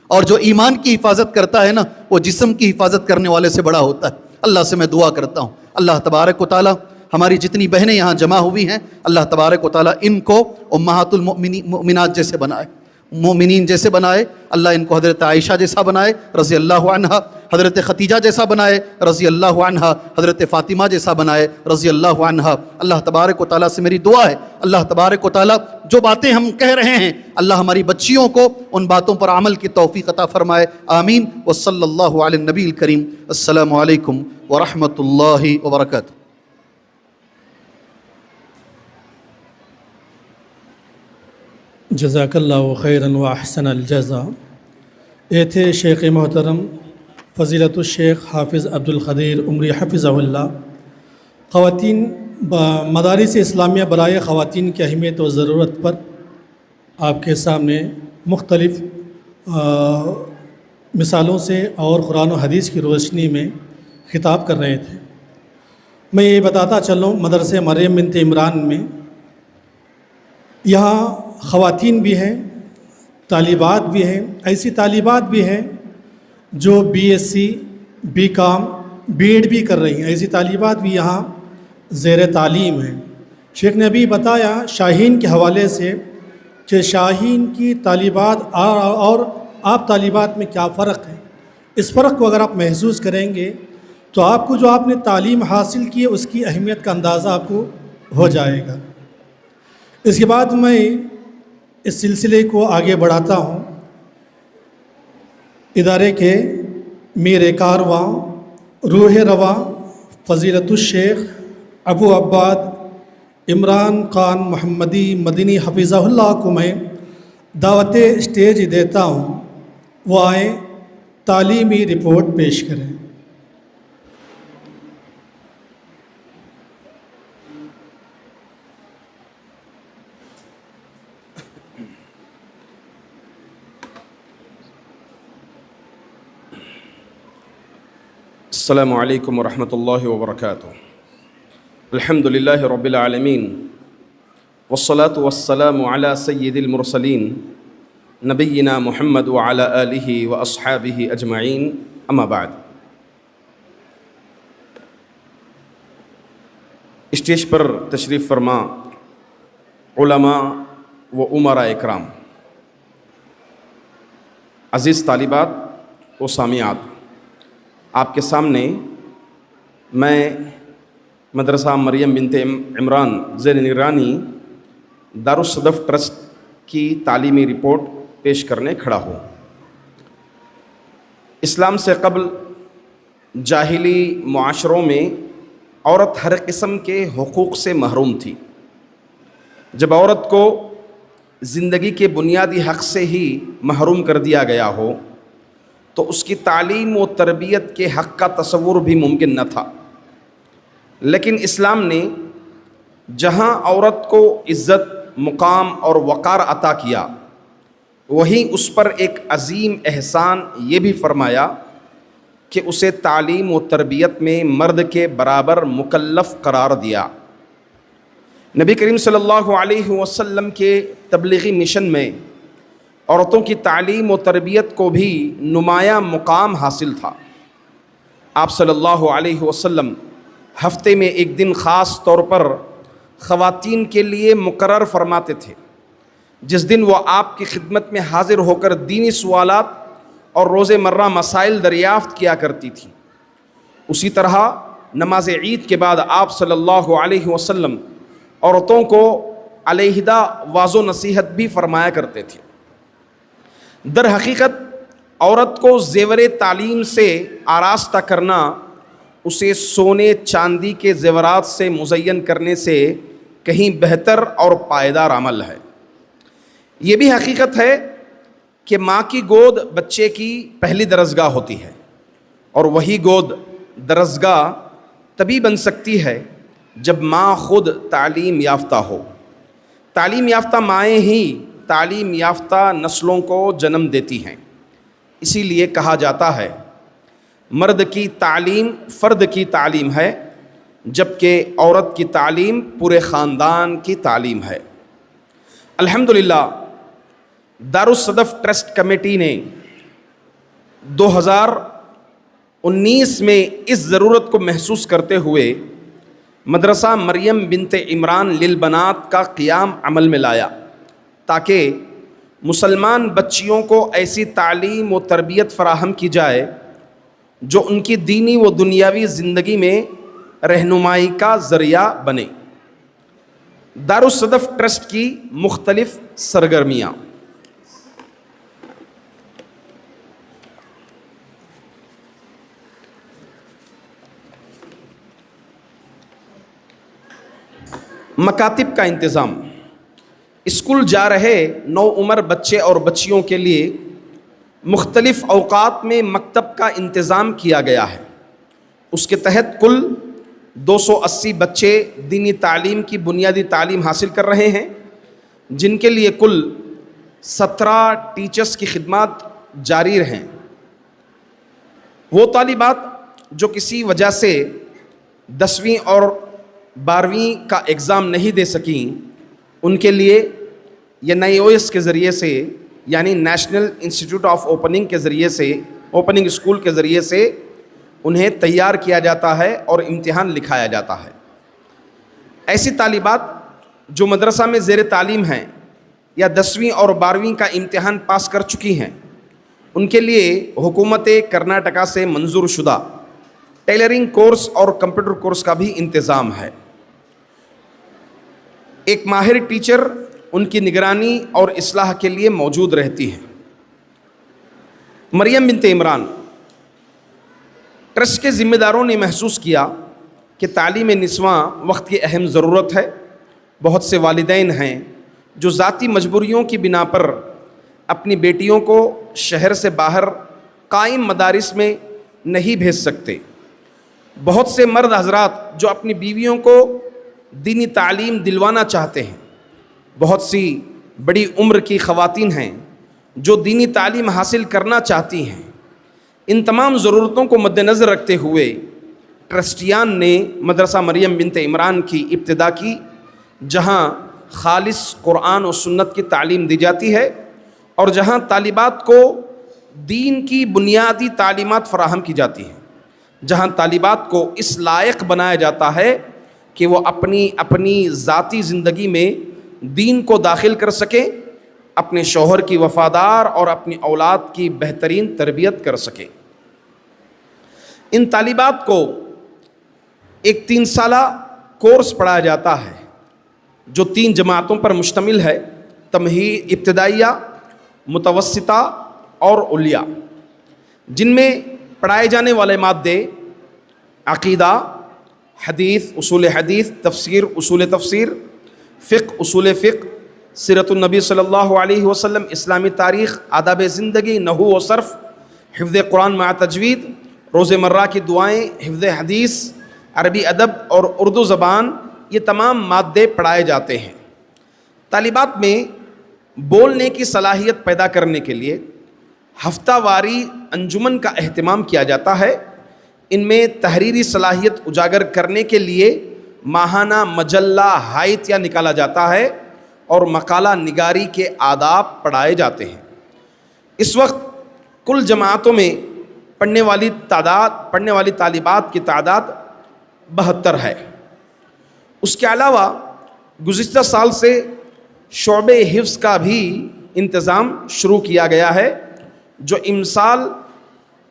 اور جو ایمان کی حفاظت کرتا ہے نا وہ جسم کی حفاظت کرنے والے سے بڑا ہوتا ہے. اللہ سے میں دعا کرتا ہوں اللہ تبارک و تعالی ہماری جتنی بہنیں یہاں جمع ہوئی ہیں اللہ تبارک و تعالی ان کو امہات المؤمنات جیسے بنائے، مومنین جیسے بنائے. اللہ ان کو حضرت عائشہ جیسا بنائے رضی اللہ عنہا، حضرت ختیجہ جیسا بنائے رضی اللہ عنہا، حضرت فاطمہ جیسا بنائے رضی اللہ عنہا. اللہ تبارک و تعالیٰ سے میری دعا ہے اللہ تبارک و تعالیٰ جو باتیں ہم کہہ رہے ہیں اللہ ہماری بچیوں کو ان باتوں پر عمل کی توفیق عطا فرمائے. آمین. وصلی اللہ علی النبی الکریم. السلام علیکم ورحمۃ اللہ وبرکاتہ. جزاک اللہ خیراً و احسن الجزا. یہ تھے شیخ محترم فضیلت الشیخ حافظ عبد القدیر عمری حفظہ اللہ. خواتین مدارس اسلامیہ برائے خواتین کی اہمیت و ضرورت پر آپ کے سامنے مختلف مثالوں سے اور قرآن و حدیث کی روشنی میں خطاب کر رہے تھے. میں یہ بتاتا چلوں مدرسہ مریم بنت عمران میں یہاں خواتین بھی ہیں طالبات بھی ہیں، ایسی طالبات بھی ہیں جو BSc BCom B.Ed بھی کر رہی ہیں، ایسی طالبات بھی یہاں زیر تعلیم ہیں۔ شیخ نے ابھی بتایا شاہین کے حوالے سے کہ شاہین کی طالبات اور آپ طالبات میں کیا فرق ہے۔ اس فرق کو اگر آپ محسوس کریں گے تو آپ کو جو آپ نے تعلیم حاصل کی ہے اس کی اہمیت کا اندازہ آپ کو ہو جائے گا۔ اس کے بعد میں اس سلسلے کو آگے بڑھاتا ہوں۔ ادارے کے میر کارواں روح رواں فضیلت الشیخ ابو عباد عمران خان محمدی مدنی حفظہ اللہ کو میں دعوت اسٹیج دیتا ہوں، وہ آئیں تعلیمی رپورٹ پیش کریں۔ السلام علیکم ورحمۃ اللہ وبرکاتہ۔ الحمد للہ رب العالمین والصلاة والسلام علی سید المرسلین نبینا محمد وعلی آلہ واصحابہ اجمعین، اما بعد۔ اسٹیج پر تشریف فرما علماء و امراء اکرام، عزیز طالبات و سامعات، آپ کے سامنے میں مدرسہ مریم بنت عمران زیر نگرانی دارالصدف ٹرسٹ کی تعلیمی رپورٹ پیش کرنے کھڑا ہوں۔ اسلام سے قبل جاہلی معاشروں میں عورت ہر قسم کے حقوق سے محروم تھی۔ جب عورت کو زندگی کے بنیادی حق سے ہی محروم کر دیا گیا ہو تو اس کی تعلیم و تربیت کے حق کا تصور بھی ممکن نہ تھا۔ لیکن اسلام نے جہاں عورت کو عزت، مقام اور وقار عطا کیا، وہیں اس پر ایک عظیم احسان یہ بھی فرمایا کہ اسے تعلیم و تربیت میں مرد کے برابر مکلف قرار دیا۔ نبی کریم صلی اللہ علیہ وسلم کے تبلیغی مشن میں عورتوں کی تعلیم و تربیت کو بھی نمایاں مقام حاصل تھا۔ آپ صلی اللہ علیہ وسلم ہفتے میں ایک دن خاص طور پر خواتین کے لیے مقرر فرماتے تھے، جس دن وہ آپ کی خدمت میں حاضر ہو کر دینی سوالات اور روز مرہ مسائل دریافت کیا کرتی تھیں۔ اسی طرح نماز عید کے بعد آپ صلی اللہ علیہ وسلم عورتوں کو علیحدہ واض و نصیحت بھی فرمایا کرتے تھے۔ در حقیقت عورت کو زیور تعلیم سے آراستہ کرنا اسے سونے چاندی کے زیورات سے مزین کرنے سے کہیں بہتر اور پائیدار عمل ہے۔ یہ بھی حقیقت ہے کہ ماں کی گود بچے کی پہلی درسگاہ ہوتی ہے، اور وہی گود درسگاہ تبھی بن سکتی ہے جب ماں خود تعلیم یافتہ ہو۔ تعلیم یافتہ مائیں ہی تعلیم یافتہ نسلوں کو جنم دیتی ہیں۔ اسی لیے کہا جاتا ہے مرد کی تعلیم فرد کی تعلیم ہے، جبکہ عورت کی تعلیم پورے خاندان کی تعلیم ہے۔ الحمدللہ دارالصدف ٹرسٹ کمیٹی نے 2019 میں اس ضرورت کو محسوس کرتے ہوئے مدرسہ مریم بنت عمران للبنات کا قیام عمل میں لایا، تاکہ مسلمان بچیوں کو ایسی تعلیم و تربیت فراہم کی جائے جو ان کی دینی و دنیاوی زندگی میں رہنمائی کا ذریعہ بنے۔ دارالصدف ٹرسٹ کی مختلف سرگرمیاں۔ مکاتب کا انتظام۔ اسکول جا رہے نو عمر بچے اور بچیوں کے لیے مختلف اوقات میں مکتب کا انتظام کیا گیا ہے۔ اس کے تحت کل 280 بچے دینی تعلیم کی بنیادی تعلیم حاصل کر رہے ہیں، جن کے لیے کل 17 ٹیچرز کی خدمات جاری ہیں۔ وہ طالبات جو کسی وجہ سے 10ویں اور 12ویں کا ایگزام نہیں دے سکیں، ان کے لیے یہ نئے OS کے ذریعے سے یعنی نیشنل انسٹیٹیوٹ آف اوپننگ کے ذریعے سے، اوپننگ اسکول کے ذریعے سے انہیں تیار کیا جاتا ہے اور امتحان لکھایا جاتا ہے۔ ایسی طالبات جو مدرسہ میں زیر تعلیم ہیں یا 10ویں اور 12ویں کا امتحان پاس کر چکی ہیں، ان کے لیے حکومت کرناٹکا سے منظور شدہ ٹیلرنگ کورس اور کمپیوٹر کورس کا بھی انتظام ہے۔ ایک ماہر ٹیچر ان کی نگرانی اور اصلاح کے لیے موجود رہتی ہے۔ مریم بنت عمران ٹرسٹ کے ذمہ داروں نے محسوس کیا کہ تعلیم نسواں وقت کی اہم ضرورت ہے۔ بہت سے والدین ہیں جو ذاتی مجبوریوں کی بنا پر اپنی بیٹیوں کو شہر سے باہر قائم مدارس میں نہیں بھیج سکتے۔ بہت سے مرد حضرات جو اپنی بیویوں کو دینی تعلیم دلوانا چاہتے ہیں۔ بہت سی بڑی عمر کی خواتین ہیں جو دینی تعلیم حاصل کرنا چاہتی ہیں۔ ان تمام ضرورتوں کو مد نظر رکھتے ہوئے ٹرسٹیان نے مدرسہ مریم بنت عمران کی ابتدا کی، جہاں خالص قرآن و سنت کی تعلیم دی جاتی ہے اور جہاں طالبات کو دین کی بنیادی تعلیمات فراہم کی جاتی ہیں، جہاں طالبات کو اس لائق بنایا جاتا ہے کہ وہ اپنی ذاتی زندگی میں دین کو داخل کر سکیں، اپنے شوہر کی وفادار اور اپنی اولاد کی بہترین تربیت کر سکیں۔ ان طالبات کو ایک 3 سالہ کورس پڑھایا جاتا ہے جو 3 جماعتوں پر مشتمل ہے: تمہید، ابتدائیہ، متوسطہ اور علیہ، جن میں پڑھائے جانے والے مادے عقیدہ، حدیث، اصول حدیث، تفسیر، اصول تفسیر، فقہ، اصول فقہ، سیرت النبی صلی اللہ علیہ وسلم، اسلامی تاریخ، آداب زندگی، نحو و صرف، حفظ قرآن مع تجوید، روزمرہ کی دعائیں، حفظ حدیث، عربی ادب اور اردو زبان، یہ تمام مادے پڑھائے جاتے ہیں۔ طالبات میں بولنے کی صلاحیت پیدا کرنے کے لیے ہفتہ واری انجمن کا اہتمام کیا جاتا ہے۔ ان میں تحریری صلاحیت اجاگر کرنے کے لیے ماہانہ مجلہ ہائتیہ نکالا جاتا ہے اور مقالہ نگاری کے آداب پڑھائے جاتے ہیں۔ اس وقت کل جماعتوں میں پڑھنے والی طالبات کی تعداد 72 ہے۔ اس کے علاوہ گزشتہ سال سے شعبہ حفظ کا بھی انتظام شروع کیا گیا ہے، جو امسال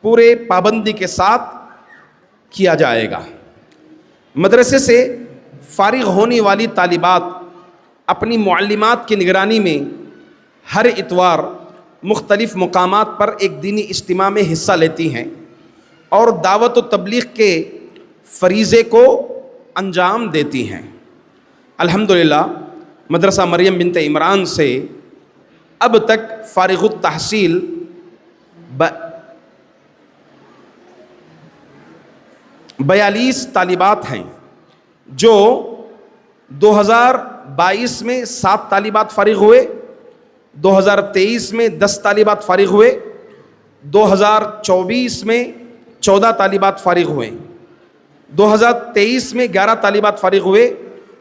پورے پابندی کے ساتھ کیا جائے گا۔ مدرسے سے فارغ ہونے والی طالبات اپنی معلمات کی نگرانی میں ہر اتوار مختلف مقامات پر ایک دینی اجتماع میں حصہ لیتی ہیں اور دعوت و تبلیغ کے فریضے کو انجام دیتی ہیں۔ الحمدللہ مدرسہ مریم بنت عمران سے اب تک فارغ التحصیل 42 طالبات ہیں، جو 2022 میں 7 طالبات فارغ ہوئے، 2023 میں 10 طالبات فارغ ہوئے، 2024 میں 14 طالبات فارغ ہوئے، 2023 میں 11 طالبات فارغ ہوئے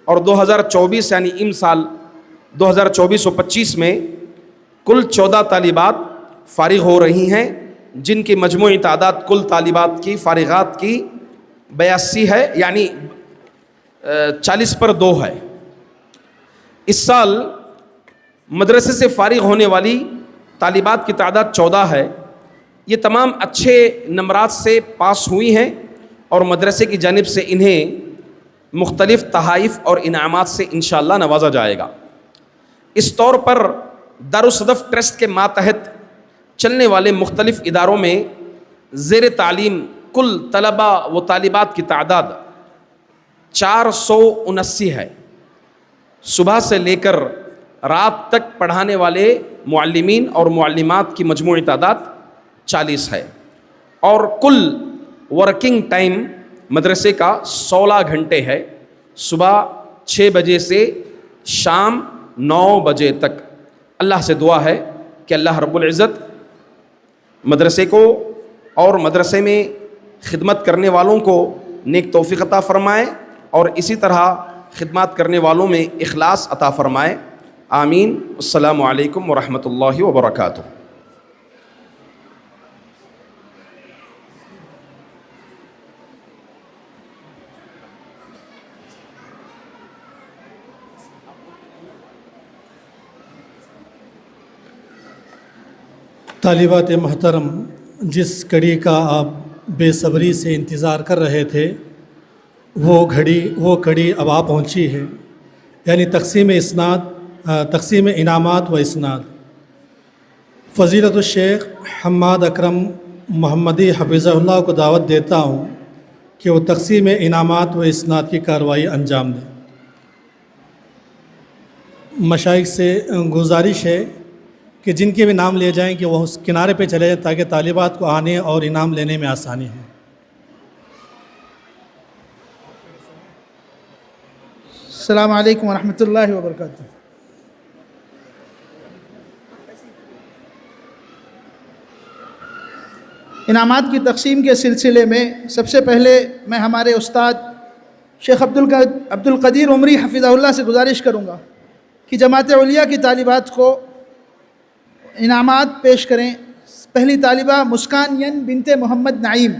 اور 2024 یعنی امسال 2024 و 25 میں کل 14 طالبات فارغ ہو رہی ہیں، جن کی مجموعی تعداد کل طالبات کی فارغات کی 82 ہے، یعنی 40 پر 2 ہے۔ اس سال مدرسے سے فارغ ہونے والی طالبات کی تعداد 14 ہے۔ یہ تمام اچھے نمبرات سے پاس ہوئی ہیں اور مدرسے کی جانب سے انہیں مختلف تحائف اور انعامات سے انشاءاللہ نوازا جائے گا۔ اس طور پر دارالصدف ٹرسٹ کے ماتحت چلنے والے مختلف اداروں میں زیر تعلیم کل طلبہ و طالبات کی تعداد 479 ہے۔ صبح سے لے کر رات تک پڑھانے والے معلمین اور معلمات کی مجموعی تعداد 40 ہے، اور کل ورکنگ ٹائم مدرسے کا 16 گھنٹے ہے، صبح 6 بجے سے شام 9 بجے تک۔ اللہ سے دعا ہے کہ اللہ رب العزت مدرسے کو اور مدرسے میں خدمت کرنے والوں کو نیک توفیق عطا فرمائے اور اسی طرح خدمات کرنے والوں میں اخلاص عطا فرمائے۔ آمین. السلام علیکم ورحمۃ اللہ وبرکاتہ. طالبات محترم، جس گھڑی کا آپ بے صبری سے انتظار کر رہے تھے وہ گھڑی اب آ پہنچی ہے، یعنی تقسیم انعامات و اسناد. فضیلت الشیخ حماد اکرم محمدی حفظہ اللہ کو دعوت دیتا ہوں کہ وہ تقسیم انعامات و اسناد کی کارروائی انجام دیں. مشائخ سے گزارش ہے کہ جن کے بھی نام لیے جائیں کہ وہ اس کنارے پہ چلے جائیں تاکہ طالبات کو آنے اور انعام لینے میں آسانی ہے. السلام علیکم ورحمۃ اللہ وبرکاتہ. انعامات کی تقسیم کے سلسلے میں سب سے پہلے میں ہمارے استاد شیخ عبد القدیر عمری حفظہ اللہ سے گزارش کروں گا کہ جماعت علیہ کی طالبات کو انعامات پیش کریں. پہلی طالبہ مسکان ین بنت محمد نعیم،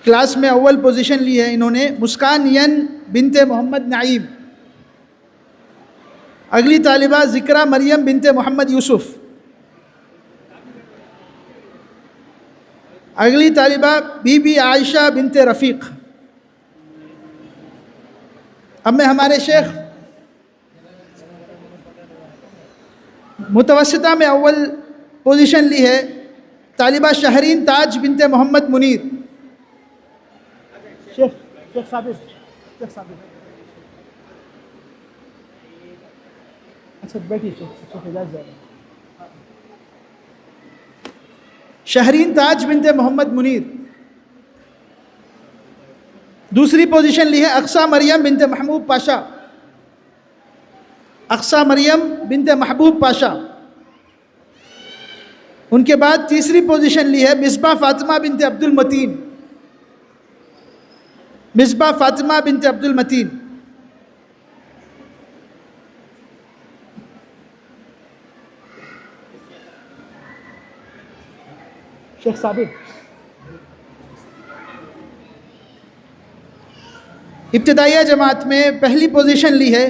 کلاس میں اول پوزیشن لی ہے انہوں نے. مسکان ین بنت محمد نعیم. اگلی طالبہ ذکرہ مریم بنت محمد یوسف. اگلی طالبہ بی بی عائشہ بنت رفیق. اب میں ہمارے شیخ متوسطہ میں اول پوزیشن لی ہے طالبہ شہرین تاج بنت محمد منیر. شہرین تاج بنت محمد منیر. دوسری پوزیشن لی ہے اقصیٰ مریم بنت محبوب پاشا. اقصیٰ مریم بنت محبوب پاشا. ان کے بعد تیسری پوزیشن لی ہے مصباح فاطمہ بنت عبد المتین. مصباح فاطمہ بنت عبد المتین. شیخ صابر. ابتدائیہ جماعت میں پہلی پوزیشن لی ہے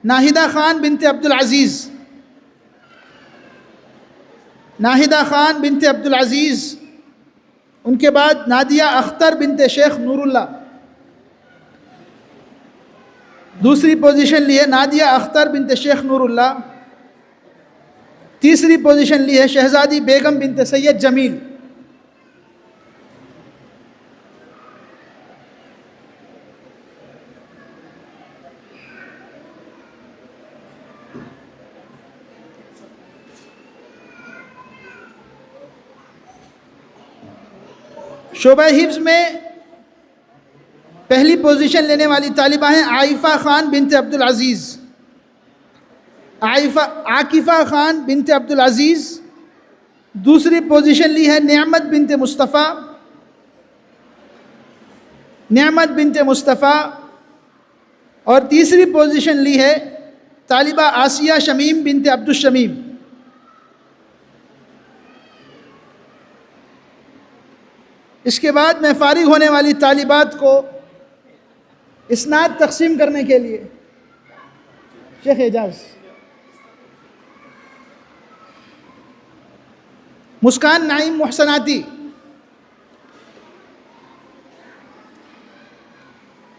ناہدہ خان بنت عبد العزیز. ناہدہ خان بنت عبد العزیز. ان کے بعد نادیہ اختر بنت شیخ نور اللہ. دوسری پوزیشن لی ہے نادیہ اختر بنت شیخ نور اللہ. تیسری پوزیشن لی ہے شہزادی بیگم بنت سید جمیل. شعبہ حفظ میں پہلی پوزیشن لینے والی طالبہ ہیں عائفہ خان بنت عبد العزیز. عاکفہ خان بنت عبد العزیز. دوسری پوزیشن لی ہے نعمت بنت مصطفیٰ. نعمت بنت مصطفیٰ. اور تیسری پوزیشن لی ہے طالبہ آسیہ شمیم بنت عبد الشمیم. اس کے بعد میں فارغ ہونے والی طالبات کو اسناد تقسیم کرنے کے لیے شیخ اعجاز. مسکان نعیم محسناتی.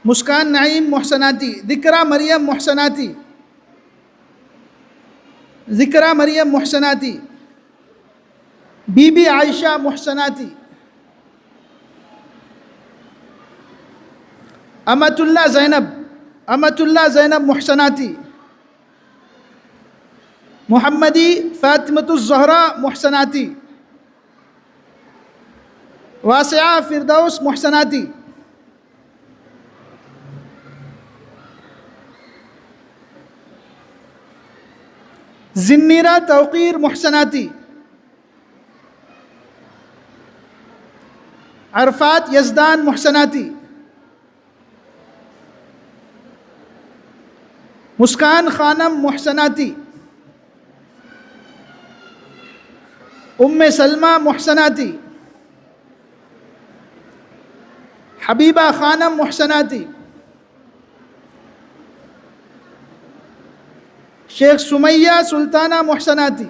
مسکان نعیم محسناتی. ذکرہ مریم محسناتی. ذکرہ مریم محسناتی. بی بی عائشہ محسناتی. امت اللہ زینب. امت اللہ زینب محسناتی. محمدی فاطمۃ الزہرا محسناتی. واسعہ فردوس محسناتی. زنیرہ توقیر محسناتی. عرفات یزدان محسناتی. مسکان خانم محسناتی، ام سلمہ محسناتی، حبیبہ خانم محسناتی، شیخ سمیہ سلطانہ محسناتی،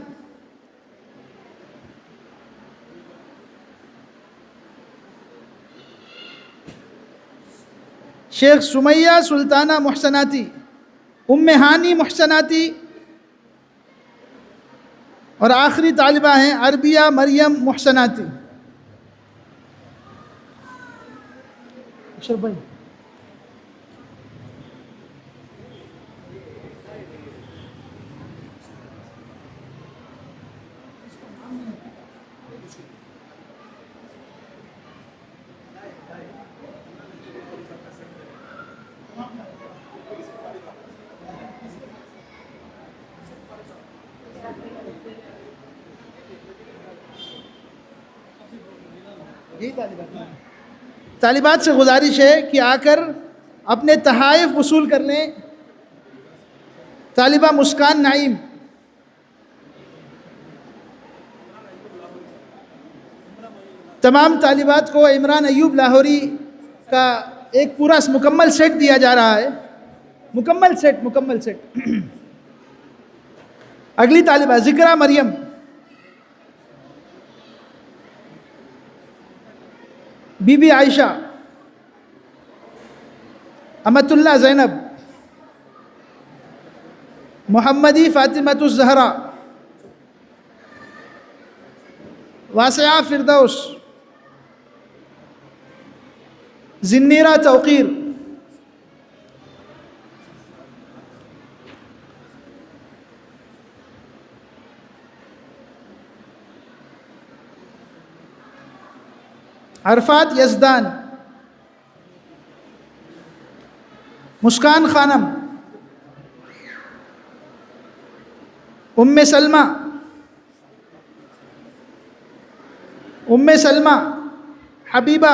شیخ سمیہ سلطانہ محسناتی، ام ہانی محسناتی، اور آخری طالبہ ہیں عربیہ مریم محسناتی۔ اشرف بھائی طالبات سے گزارش ہے کہ آ کر اپنے تحائف وصول کر لیں۔ طالبہ مسکان نعیم، تمام طالبات کو عمران ایوب لاہوری کا ایک پورا مکمل سیٹ دیا جا رہا ہے، مکمل سیٹ۔ اگلی طالبہ ذکرہ مریم، بی بی عائشہ، امت اللہ زینب، محمدی فاطمۃ الزہرا، واسعہ فردوس، زنیرہ توقیر، عرفات یزدان، مسکان خانم، ام سلمہ، حبیبہ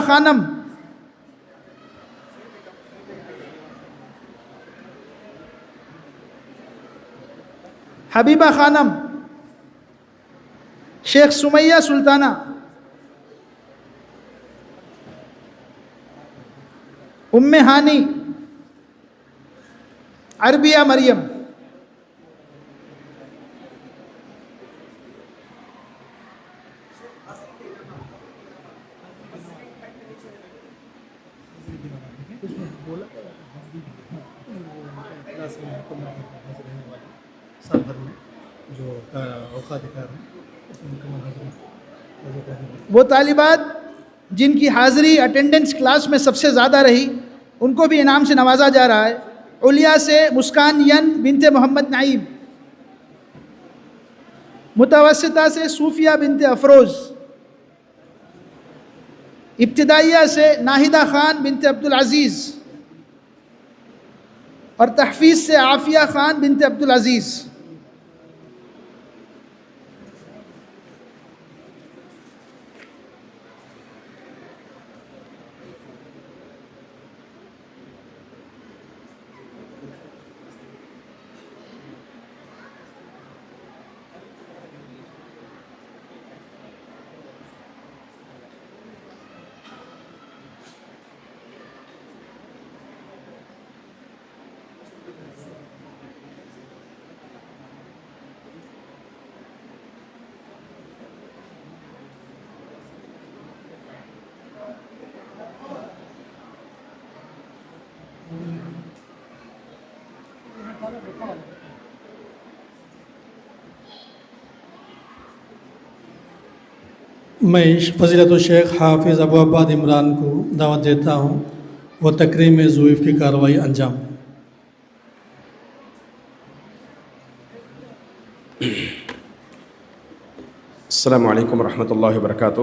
خانم، شیخ سمیہ سلطانہ، ام ہانی، عربیہ مریم، وہ طالبات جن کی حاضری اٹینڈنس کلاس میں سب سے زیادہ رہی ان کو بھی انعام سے نوازا جا رہا ہے۔ علیا سے مسکان ین بنت محمد نعیم، متوسطہ سے صوفیہ بنت افروز، ابتدائیہ سے ناہدہ خان بنت عبدالعزیز، اور تحفیظ سے عافیہ خان بنت عبدالعزیز۔ میں فضیلت الشیخ حافظ ابو عباد عمران کو دعوت دیتا ہوں وہ تکریم ضیوف کی کارروائی انجام۔ السلام علیکم ورحمۃ اللہ وبرکاتہ۔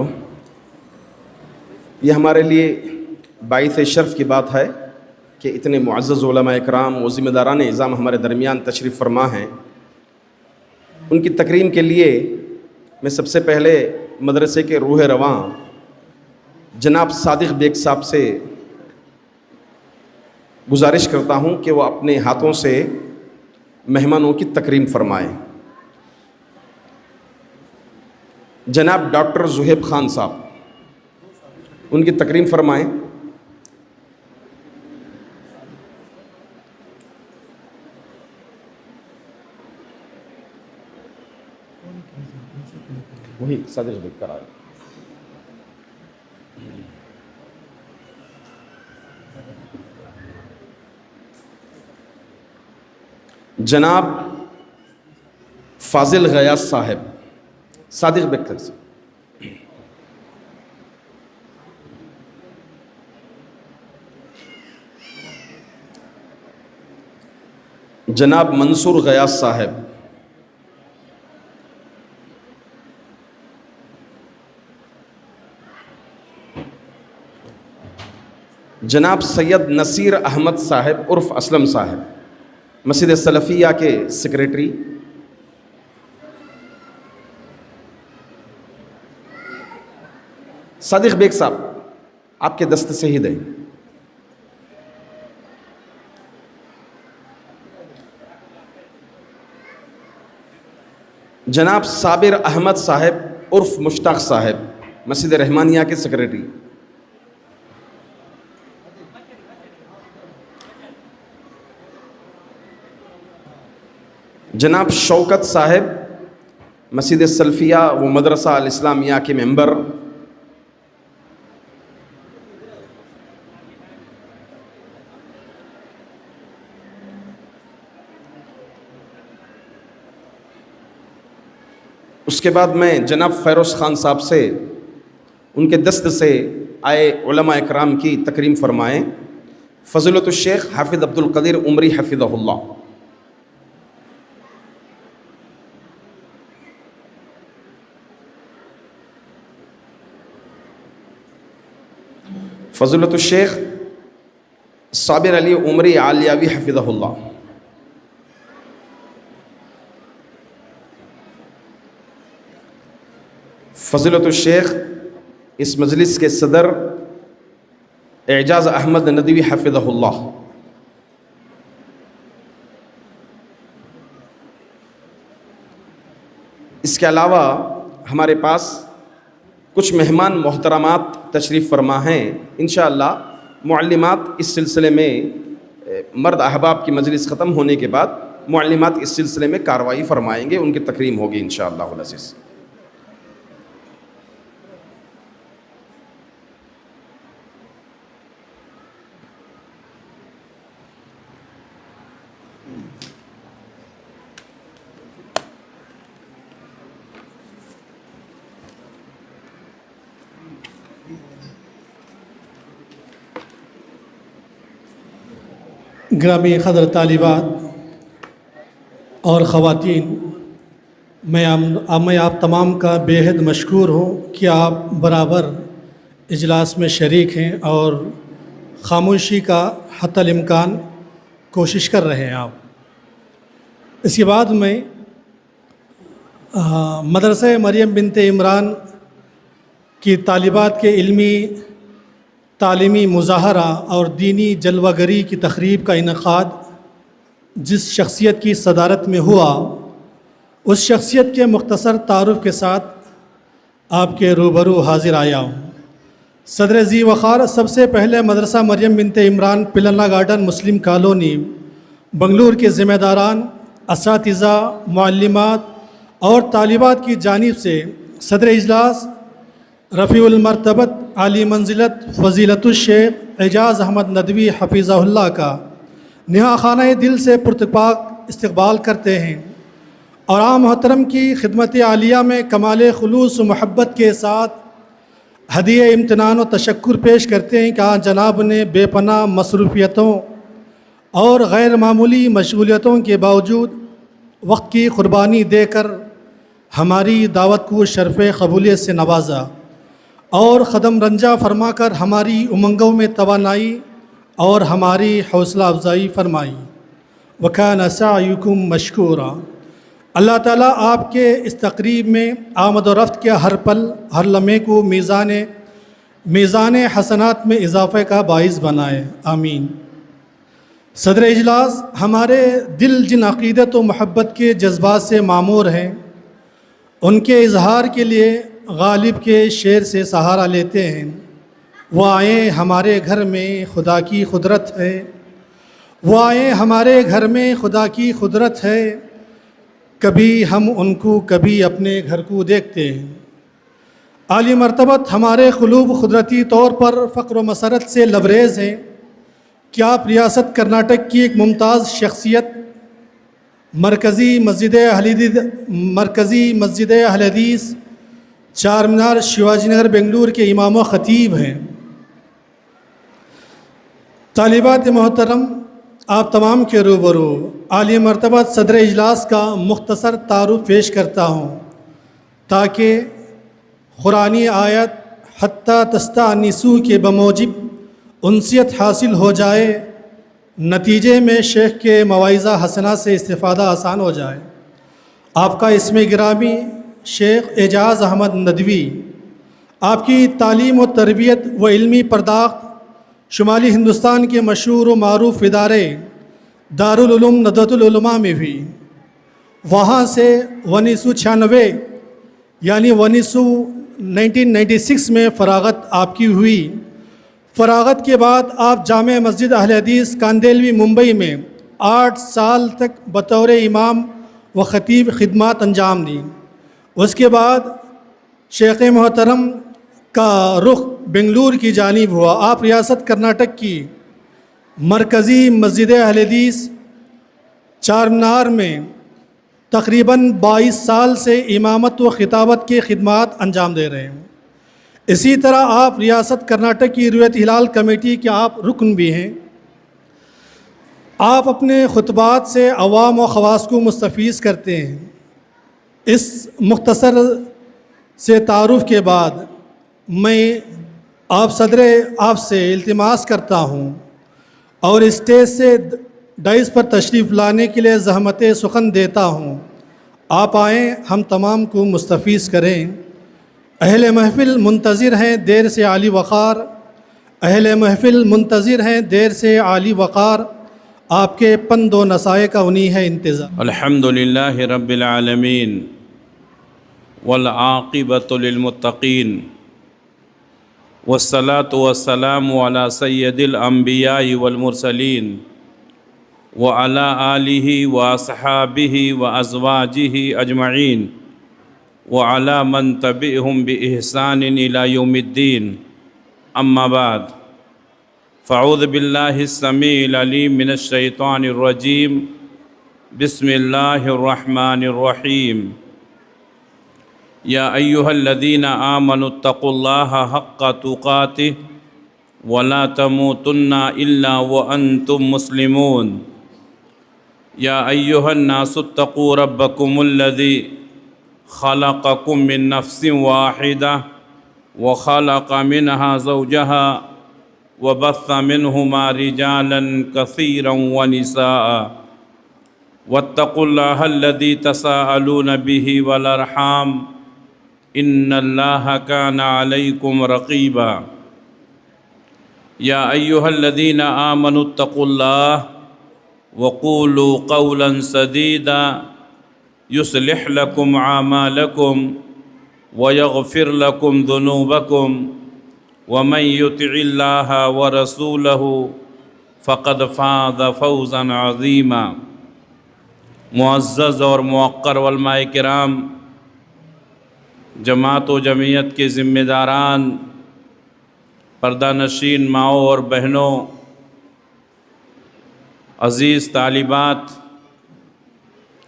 یہ ہمارے لیے باعث شرف کی بات ہے کہ اتنے معزز علماء اکرام و ذمہ داران نظام ہمارے درمیان تشریف فرما ہیں۔ ان کی تکریم کے لیے میں سب سے پہلے مدرسے کے روح رواں جناب صادق بیگ صاحب سے گزارش کرتا ہوں کہ وہ اپنے ہاتھوں سے مہمانوں کی تکریم فرمائیں۔ جناب ڈاکٹر زہیب خان صاحب، ان کی تکریم فرمائیں۔ وہی صادق بھائی کرا رہے۔ جناب فاضل غیاث صاحب، صادق بکر سے۔ جناب منصور غیاث صاحب، جناب سید نصیر احمد صاحب عرف اسلم صاحب، مسجد سلفیہ کے سیکریٹری۔ صادق بیگ صاحب، آپ کے دست سے ہی دیں۔ جناب صابر احمد صاحب عرف مشتاق صاحب، مسجد رحمانیہ کے سیکریٹری۔ جناب شوکت صاحب، مسجد سلفیہ و مدرسہ الاسلامیہ کے ممبر۔ اس کے بعد میں جناب فیروز خان صاحب سے ان کے دست سے آئے علماء اکرام کی تکریم فرمائیں۔ فضیلۃ الشیخ حافظ عبد القدیر عمری حفظہ اللہ۔ فضیلۃ الشیخ صابر علی عمری عالیاوی حفظہ اللہ۔ فضیلۃ الشیخ اس مجلس کے صدر اعجاز احمد ندوی حفظہ اللہ۔ اس کے علاوہ ہمارے پاس کچھ مہمان محترمات تشریف فرما ہیں۔ انشاءاللہ معلمات اس سلسلے میں مرد احباب کی مجلس ختم ہونے کے بعد معلمات اس سلسلے میں کارروائی فرمائیں گے، ان کی تکریم ہوگی انشاءاللہ العزیز۔ گرامی قدر طالبات اور خواتین، میں آپ تمام کا بے حد مشکور ہوں کہ آپ برابر اجلاس میں شریک ہیں اور خاموشی کا حتی الامکان کوشش کر رہے ہیں آپ۔ اس کے بعد میں مدرسہ مریم بنت عمران کی طالبات کے علمی تعلیمی مظاہرہ اور دینی جلوہ گری کی تقریب کا انعقاد جس شخصیت کی صدارت میں ہوا، اس شخصیت کے مختصر تعارف کے ساتھ آپ کے روبرو حاضر آیا ہوں۔ صدر ذی وقار، سب سے پہلے مدرسہ مریم بنت عمران پلنا گارڈن مسلم کالونی بنگلور کے ذمہ داران، اساتذہ، معلمات اور طالبات کی جانب سے صدر اجلاس رفیع المرتبت عالی منزلت فضیلت الشیخ اعجاز احمد ندوی حفظہ اللہ کا نہا خانہ دل سے پرتپاک استقبال کرتے ہیں اور عام محترم کی خدمت عالیہ میں کمال خلوص و محبت کے ساتھ ہدیہ امتنان و تشکر پیش کرتے ہیں کہ آج جناب نے بے پناہ مصروفیتوں اور غیر معمولی مشغولیتوں کے باوجود وقت کی قربانی دے کر ہماری دعوت کو شرف قبولیت سے نوازا اور قدم رنجہ فرما کر ہماری امنگوں میں توانائی اور ہماری حوصلہ افزائی فرمائی۔ وَكَانَ سَعْيُكُمْ مَشْكُورًا۔ اللہ تعالیٰ آپ کے اس تقریب میں آمد و رفت کے ہر پل ہر لمحے کو میزان حسنات میں اضافے کا باعث بنائے، آمین۔ صدر اجلاس ہمارے دل جن عقیدت و محبت کے جذبات سے معمور ہیں، ان کے اظہار کے لیے غالب کے شعر سے سہارا لیتے ہیں۔ وہ آئیں ہمارے گھر میں خدا کی قدرت ہے، وہ آئیں ہمارے گھر میں خدا کی قدرت ہے، کبھی ہم ان کو کبھی اپنے گھر کو دیکھتے ہیں۔ عالی مرتبت ہمارے قلوب قدرتی طور پر فخر و مسرت سے لبریز ہیں کہ آپ ریاست کرناٹک کی ایک ممتاز شخصیت، مرکزی مسجد اہل حدیث چار مینار شیواجی نگر بنگلور کے امام و خطیب ہیں۔ طالبات محترم، آپ تمام کے روبرو عالی مرتبت صدر اجلاس کا مختصر تعارف پیش کرتا ہوں تاکہ قرآنی آیت حتیٰ تستأنسوا کے بموجب انسیت حاصل ہو جائے، نتیجے میں شیخ کے مواعظہ حسنہ سے استفادہ آسان ہو جائے۔ آپ کا اسم گرامی شیخ اعجاز احمد ندوی، آپ کی تعلیم و تربیت و علمی پرداخت شمالی ہندوستان کے مشہور و معروف ادارے دارالعلوم ندوۃ العلماء میں ہوئی۔ وہاں سے 1996 یعنی 1996 میں فراغت آپ کی ہوئی۔ فراغت کے بعد آپ جامع مسجد اہل حدیث کاندیلوی ممبئی میں 8 سال تک بطور امام و خطیب خدمات انجام دیں۔ اس کے بعد شیخ محترم کا رخ بنگلور کی جانب ہوا۔ آپ ریاست کرناٹک کی مرکزی مسجد اہل حدیث چار مینار میں تقریباً 22 سال سے امامت و خطابت کی خدمات انجام دے رہے ہیں۔ اسی طرح آپ ریاست کرناٹک کی رویت ہلال کمیٹی کے آپ رکن بھی ہیں۔ آپ اپنے خطبات سے عوام و خواص کو مستفیض کرتے ہیں۔ اس مختصر سے تعارف کے بعد میں آپ سے التماس کرتا ہوں اور اسٹیج سے ڈائس پر تشریف لانے کے لیے زحمت سخن دیتا ہوں، آپ آئیں، ہم تمام کو مستفیض کریں۔ اہل محفل منتظر ہیں دیر سے عالی وقار، اہل محفل منتظر ہیں دیر سے عالی وقار، آپ کے پند و نصائح کا انہی ہے انتظار۔ الحمدللہ رب العالمین والعاقبۃ للمتقین والصلاة والسلام علی سید الانبیاء والمرسلین وعلی آلہ واصحابہ وازواجہ اجمعین وعلی من تبعہم بإحسان الی یوم الدین، اما بعد، فاعوذ باللہ السمیع العلیم من الشیطان الرجیم، بسم اللہ الرحمن الرحیم، یا ایہا الذین آمنوا اتقوا اللہ حق تقاتہ ولا تموتن الا وانتم مسلمون، یا ایہا الناس اتقوا ربکم الذی خلقکم من نفس واحدہ وخلق منها زوجها وبث منهما رجالا كثيرا ونساء واتقوا الله الذي تساءلون به والأرحام إن الله كان عليكم رقيبا، يا أيها الذين آمنوا اتقوا الله وقولوا قولا سديدا يصلح لكم أعمالكم ويغفر لكم ذنوبكم ومن يطع الله ورسوله فقد فاز فوزا عظيما۔ معزز اور موقر علماء کرام، جماعت و جمعیت کے ذمہ داران، پردہ نشین ماؤں اور بہنوں، عزیز طالبات،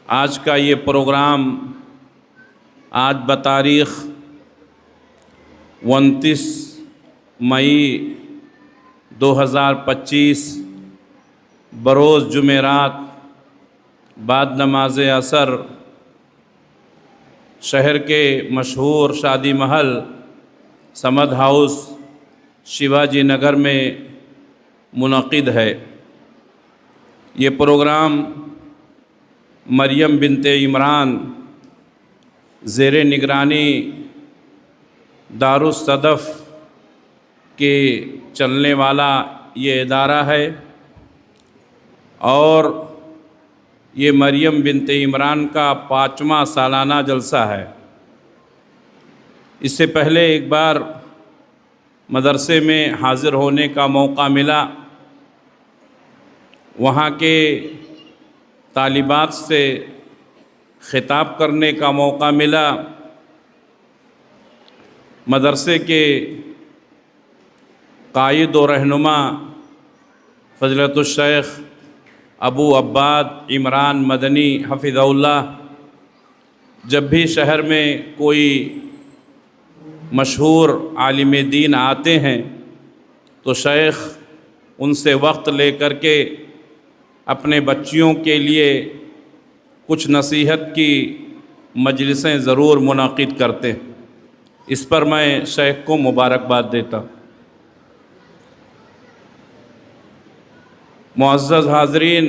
آج کا یہ پروگرام آج بتاریخ 29 مئی 2025 بروز جمعرات بعد نماز عصر شہر کے مشہور شادی محل سمد ہاؤس شیواجی نگر میں منعقد ہے۔ یہ پروگرام مریم بنت عمران زیر نگرانی دارالصدف کے چلنے والا یہ ادارہ ہے۔ اور یہ مریم بنت عمران کا 5واں سالانہ جلسہ ہے۔ اس سے پہلے ایک بار مدرسے میں حاضر ہونے کا موقع ملا، وہاں کے طالبات سے خطاب کرنے کا موقع ملا۔ مدرسے کے قائد و رہنما فضیلت الشیخ ابو عباد عمران مدنی حفظہ اللہ جب بھی شہر میں کوئی مشہور عالم دین آتے ہیں تو شیخ ان سے وقت لے کر کے اپنے بچیوں کے لیے کچھ نصیحت کی مجلسیں ضرور منعقد کرتے ہیں۔ اس پر میں شیخ کو مبارکباد دیتا ہوں۔ معزز حاضرین،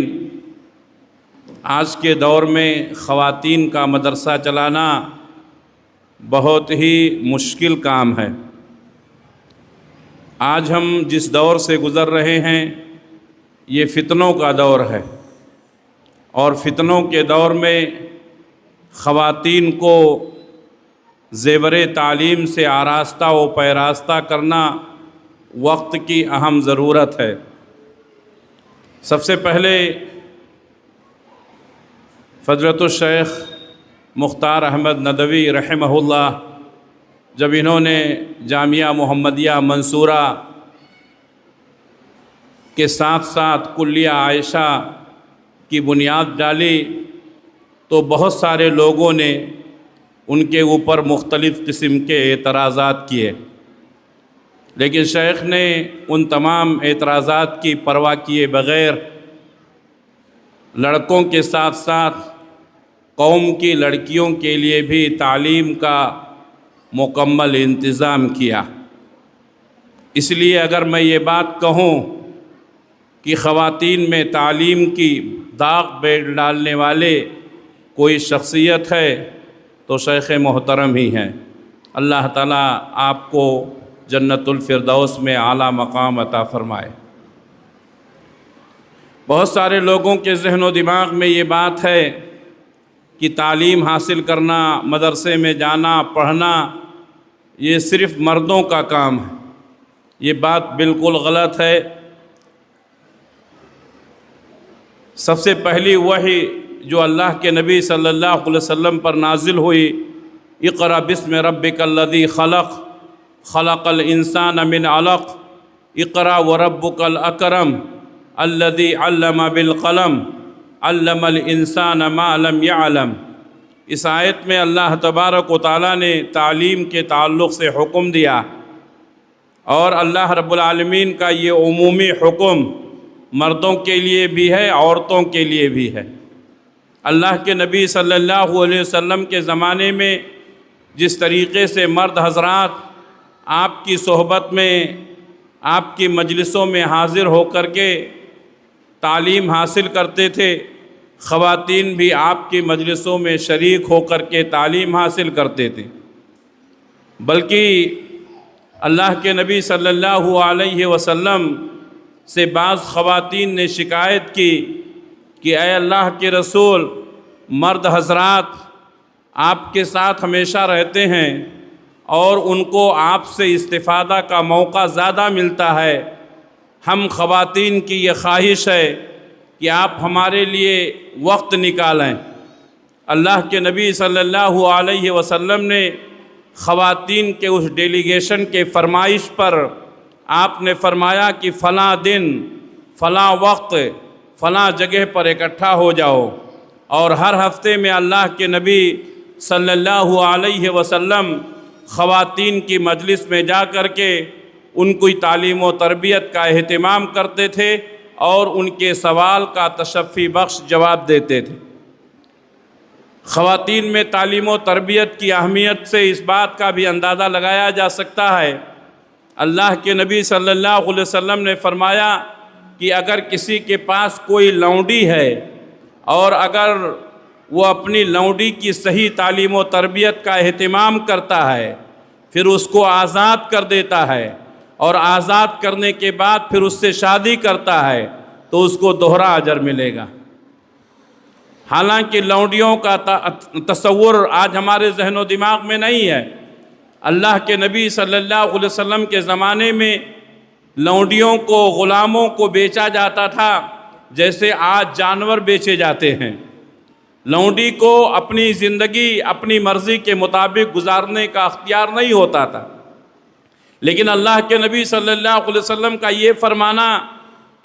آج کے دور میں خواتین کا مدرسہ چلانا بہت ہی مشکل کام ہے۔ آج ہم جس دور سے گزر رہے ہیں یہ فتنوں کا دور ہے، اور فتنوں کے دور میں خواتین کو زیور تعلیم سے آراستہ و پیراستہ کرنا وقت کی اہم ضرورت ہے۔ سب سے پہلے فضیلت الشیخ مختار احمد ندوی رحمہ اللہ جب انہوں نے جامعہ محمدیہ منصورہ کے ساتھ ساتھ کلیہ عائشہ کی بنیاد ڈالی تو بہت سارے لوگوں نے ان کے اوپر مختلف قسم کے اعتراضات کیے، لیکن شیخ نے ان تمام اعتراضات کی پرواہ کیے بغیر لڑکوں کے ساتھ ساتھ قوم کی لڑکیوں کے لیے بھی تعلیم کا مکمل انتظام کیا۔ اس لیے اگر میں یہ بات کہوں کہ خواتین میں تعلیم کی داغ ڈالنے والے کوئی شخصیت ہے تو شیخ محترم ہی ہیں۔ اللہ تعالیٰ آپ کو جنت الفردوس میں اعلیٰ مقام عطا فرمائے۔ بہت سارے لوگوں کے ذہن و دماغ میں یہ بات ہے کہ تعلیم حاصل کرنا، مدرسے میں جانا، پڑھنا یہ صرف مردوں کا کام ہے۔ یہ بات بالکل غلط ہے۔ سب سے پہلی وحی جو اللہ کے نبی صلی اللہ علیہ وسلم پر نازل ہوئی، اقرأ بسم ربک الذی خلق خلق الانسان من علق اقرأ وربک الاکرم الذی علم بالقلم علم الانسان ما لم يعلم۔ اس آیت میں اللہ تبارک و تعالیٰ نے تعلیم کے تعلق سے حکم دیا، اور اللہ رب العالمین کا یہ عمومی حکم مردوں کے لیے بھی ہے، عورتوں کے لیے بھی ہے۔ اللہ کے نبی صلی اللہ علیہ وسلم کے زمانے میں جس طریقے سے مرد حضرات آپ کی صحبت میں، آپ کی مجلسوں میں حاضر ہو کر کے تعلیم حاصل کرتے تھے، خواتین بھی آپ کی مجلسوں میں شریک ہو کر کے تعلیم حاصل کرتے تھے۔ بلکہ اللہ کے نبی صلی اللہ علیہ وسلم سے بعض خواتین نے شکایت کی کہ اے اللہ کے رسول، مرد حضرات آپ کے ساتھ ہمیشہ رہتے ہیں اور ان کو آپ سے استفادہ کا موقع زیادہ ملتا ہے۔ ہم خواتین کی یہ خواہش ہے کہ آپ ہمارے لیے وقت نکالیں۔ اللہ کے نبی صلی اللہ علیہ وسلم نے خواتین کے اس ڈیلیگیشن کے فرمائش پر آپ نے فرمایا کہ فلاں دن، فلاں وقت، فلاں جگہ پر اکٹھا ہو جاؤ، اور ہر ہفتے میں اللہ کے نبی صلی اللہ علیہ وسلم خواتین کی مجلس میں جا کر کے ان کی تعلیم و تربیت کا اہتمام کرتے تھے اور ان کے سوال کا تشفی بخش جواب دیتے تھے۔ خواتین میں تعلیم و تربیت کی اہمیت سے اس بات کا بھی اندازہ لگایا جا سکتا ہے، اللہ کے نبی صلی اللہ علیہ وسلم نے فرمایا کہ اگر کسی کے پاس کوئی لونڈی ہے اور اگر وہ اپنی لونڈی کی صحیح تعلیم و تربیت کا اہتمام کرتا ہے، پھر اس کو آزاد کر دیتا ہے، اور آزاد کرنے کے بعد پھر اس سے شادی کرتا ہے، تو اس کو دوہرا اجر ملے گا۔ حالانکہ لونڈیوں کا تصور آج ہمارے ذہن و دماغ میں نہیں ہے۔ اللہ کے نبی صلی اللہ علیہ وسلم کے زمانے میں لونڈیوں کو، غلاموں کو بیچا جاتا تھا جیسے آج جانور بیچے جاتے ہیں۔ لونڈی کو اپنی زندگی اپنی مرضی کے مطابق گزارنے کا اختیار نہیں ہوتا تھا، لیکن اللہ کے نبی صلی اللہ علیہ وسلم کا یہ فرمانا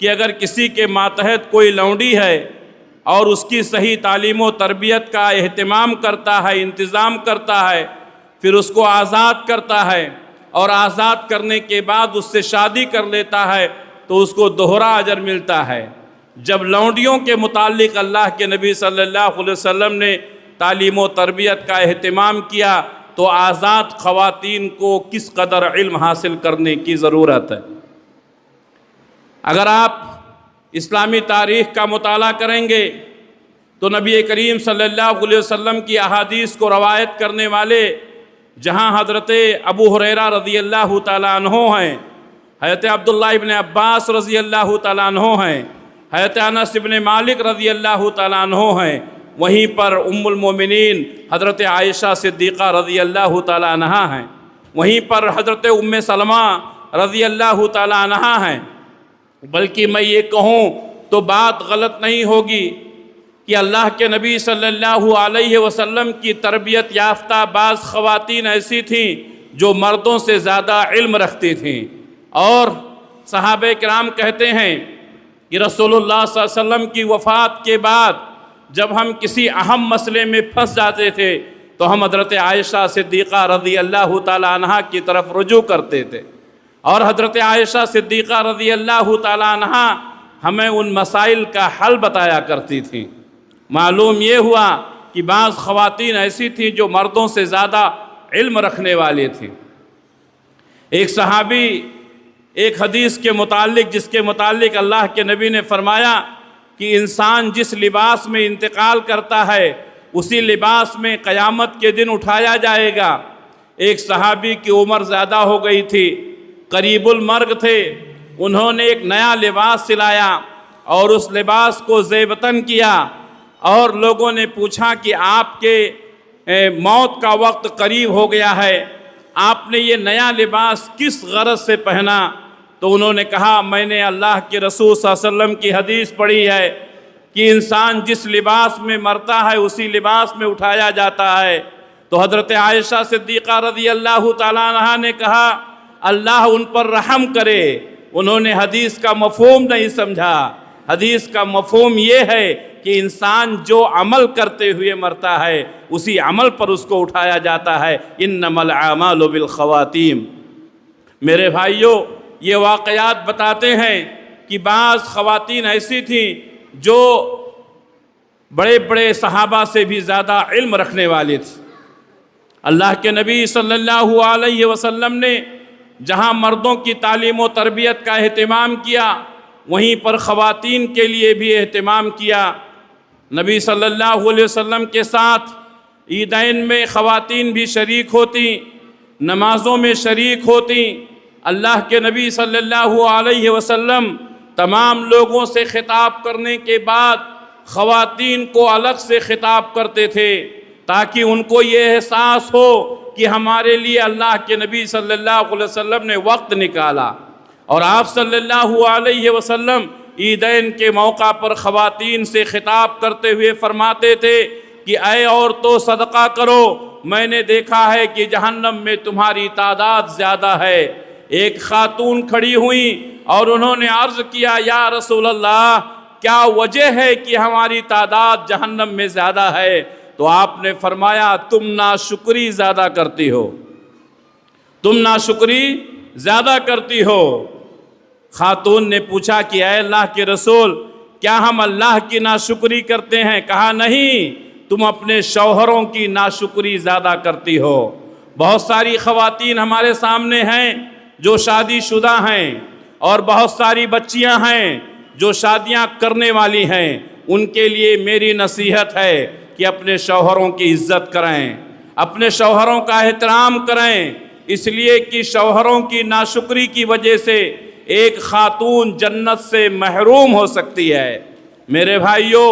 کہ اگر کسی کے ماتحت کوئی لونڈی ہے اور اس کی صحیح تعلیم و تربیت کا اہتمام کرتا ہے، انتظام کرتا ہے، پھر اس کو آزاد کرتا ہے اور آزاد کرنے کے بعد اس سے شادی کر لیتا ہے تو اس کو دوہرا اجر ملتا ہے۔ جب لونڈیوں کے متعلق اللہ کے نبی صلی اللہ علیہ وسلم نے تعلیم و تربیت کا اہتمام کیا تو آزاد خواتین کو کس قدر علم حاصل کرنے کی ضرورت ہے۔ اگر آپ اسلامی تاریخ کا مطالعہ کریں گے تو نبی کریم صلی اللہ علیہ وسلم کی احادیث کو روایت کرنے والے جہاں حضرت ابو ہریرہ رضی اللہ تعالیٰ عنہ ہیں، حضرت عبداللہ ابن عباس رضی اللہ تعالیٰ عنہ ہیں، حضرت انس ابن مالک رضی اللہ تعالیٰ عنہ ہیں، وہیں پر ام المومنین حضرت عائشہ صدیقہ رضی اللہ تعالیٰ عنہا ہیں، وہیں پر حضرت ام سلمہ رضی اللہ تعالیٰ عنہا ہیں۔ بلکہ میں یہ کہوں تو بات غلط نہیں ہوگی کہ اللہ کے نبی صلی اللہ علیہ وسلم کی تربیت یافتہ بعض خواتین ایسی تھیں جو مردوں سے زیادہ علم رکھتی تھیں، اور صحابہ کرام کہتے ہیں کہ رسول اللہ صلی اللہ علیہ وسلم کی وفات کے بعد جب ہم کسی اہم مسئلے میں پھنس جاتے تھے تو ہم حضرت عائشہ صدیقہ رضی اللہ تعالیٰ عنہا کی طرف رجوع کرتے تھے، اور حضرت عائشہ صدیقہ رضی اللہ تعالیٰ عنہا ہمیں ان مسائل کا حل بتایا کرتی تھیں۔ معلوم یہ ہوا کہ بعض خواتین ایسی تھیں جو مردوں سے زیادہ علم رکھنے والی تھیں۔ ایک صحابی ایک حدیث کے متعلق جس کے متعلق اللہ کے نبی نے فرمایا کہ انسان جس لباس میں انتقال کرتا ہے اسی لباس میں قیامت کے دن اٹھایا جائے گا۔ ایک صحابی کی عمر زیادہ ہو گئی تھی، قریب المرگ تھے، انہوں نے ایک نیا لباس سلایا اور اس لباس کو زیبتن کیا، اور لوگوں نے پوچھا کہ آپ کے موت کا وقت قریب ہو گیا ہے، آپ نے یہ نیا لباس کس غرض سے پہنا؟ تو انہوں نے کہا میں نے اللہ کے رسول صلی اللہ علیہ وسلم کی حدیث پڑھی ہے کہ انسان جس لباس میں مرتا ہے اسی لباس میں اٹھایا جاتا ہے۔ تو حضرت عائشہ صدیقہ رضی اللہ تعالیٰ عنہا نے کہا اللہ ان پر رحم کرے، انہوں نے حدیث کا مفہوم نہیں سمجھا۔ حدیث کا مفہوم یہ ہے کہ انسان جو عمل کرتے ہوئے مرتا ہے اسی عمل پر اس کو اٹھایا جاتا ہے۔ انما الاعمال بالخواتیم۔ میرے بھائیوں، یہ واقعات بتاتے ہیں کہ بعض خواتین ایسی تھیں جو بڑے بڑے صحابہ سے بھی زیادہ علم رکھنے والی تھیں۔ اللہ کے نبی صلی اللہ علیہ وسلم نے جہاں مردوں کی تعلیم و تربیت کا اہتمام کیا وہیں پر خواتین کے لیے بھی اہتمام کیا۔ نبی صلی اللہ علیہ وسلم کے ساتھ عیدین میں خواتین بھی شریک ہوتیں، نمازوں میں شریک ہوتیں۔ اللہ کے نبی صلی اللہ علیہ وسلم تمام لوگوں سے خطاب کرنے کے بعد خواتین کو الگ سے خطاب کرتے تھے تاکہ ان کو یہ احساس ہو کہ ہمارے لیے اللہ کے نبی صلی اللہ علیہ وسلم نے وقت نکالا۔ اور آپ صلی اللہ علیہ وسلم عیدین کے موقع پر خواتین سے خطاب کرتے ہوئے فرماتے تھے کہ اے عورتوں صدقہ کرو، میں نے دیکھا ہے کہ جہنم میں تمہاری تعداد زیادہ ہے۔ ایک خاتون کھڑی ہوئیں اور انہوں نے عرض کیا یا رسول اللہ کیا وجہ ہے کہ ہماری تعداد جہنم میں زیادہ ہے؟ تو آپ نے فرمایا تم ناشکری زیادہ کرتی ہو، تم ناشکری زیادہ کرتی ہو۔ خاتون نے پوچھا کہ اے اللہ کے رسول کیا ہم اللہ کی ناشکری کرتے ہیں؟ کہا نہیں، تم اپنے شوہروں کی ناشکری زیادہ کرتی ہو۔ بہت ساری خواتین ہمارے سامنے ہیں جو شادی شدہ ہیں، اور بہت ساری بچیاں ہیں جو شادیاں کرنے والی ہیں۔ ان کے لیے میری نصیحت ہے کہ اپنے شوہروں کی عزت کریں، اپنے شوہروں کا احترام کریں، اس لیے کہ شوہروں کی ناشکری کی وجہ سے ایک خاتون جنت سے محروم ہو سکتی ہے۔ میرے بھائیوں،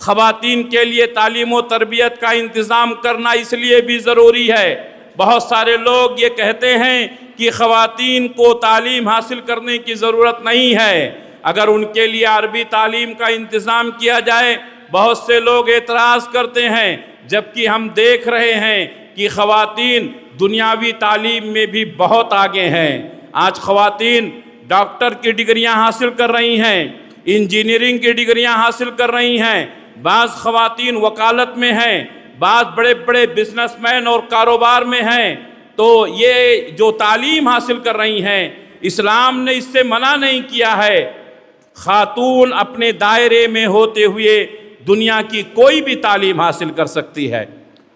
خواتین کے لیے تعلیم و تربیت کا انتظام کرنا اس لیے بھی ضروری ہے۔ بہت سارے لوگ یہ کہتے ہیں کہ خواتین کو تعلیم حاصل کرنے کی ضرورت نہیں ہے۔ اگر ان کے لیے عربی تعلیم کا انتظام کیا جائے، بہت سے لوگ اعتراض کرتے ہیں، جبکہ ہم دیکھ رہے ہیں کہ خواتین دنیاوی تعلیم میں بھی بہت آگے ہیں۔ آج خواتین ڈاکٹر کی ڈگریاں حاصل کر رہی ہیں، انجینئرنگ کی ڈگریاں حاصل کر رہی ہیں، بعض خواتین وکالت میں ہیں، بعض بڑے بڑے بزنس مین اور کاروبار میں ہیں۔ تو یہ جو تعلیم حاصل کر رہی ہیں، اسلام نے اس سے منع نہیں کیا ہے۔ خاتون اپنے دائرے میں ہوتے ہوئے دنیا کی کوئی بھی تعلیم حاصل کر سکتی ہے،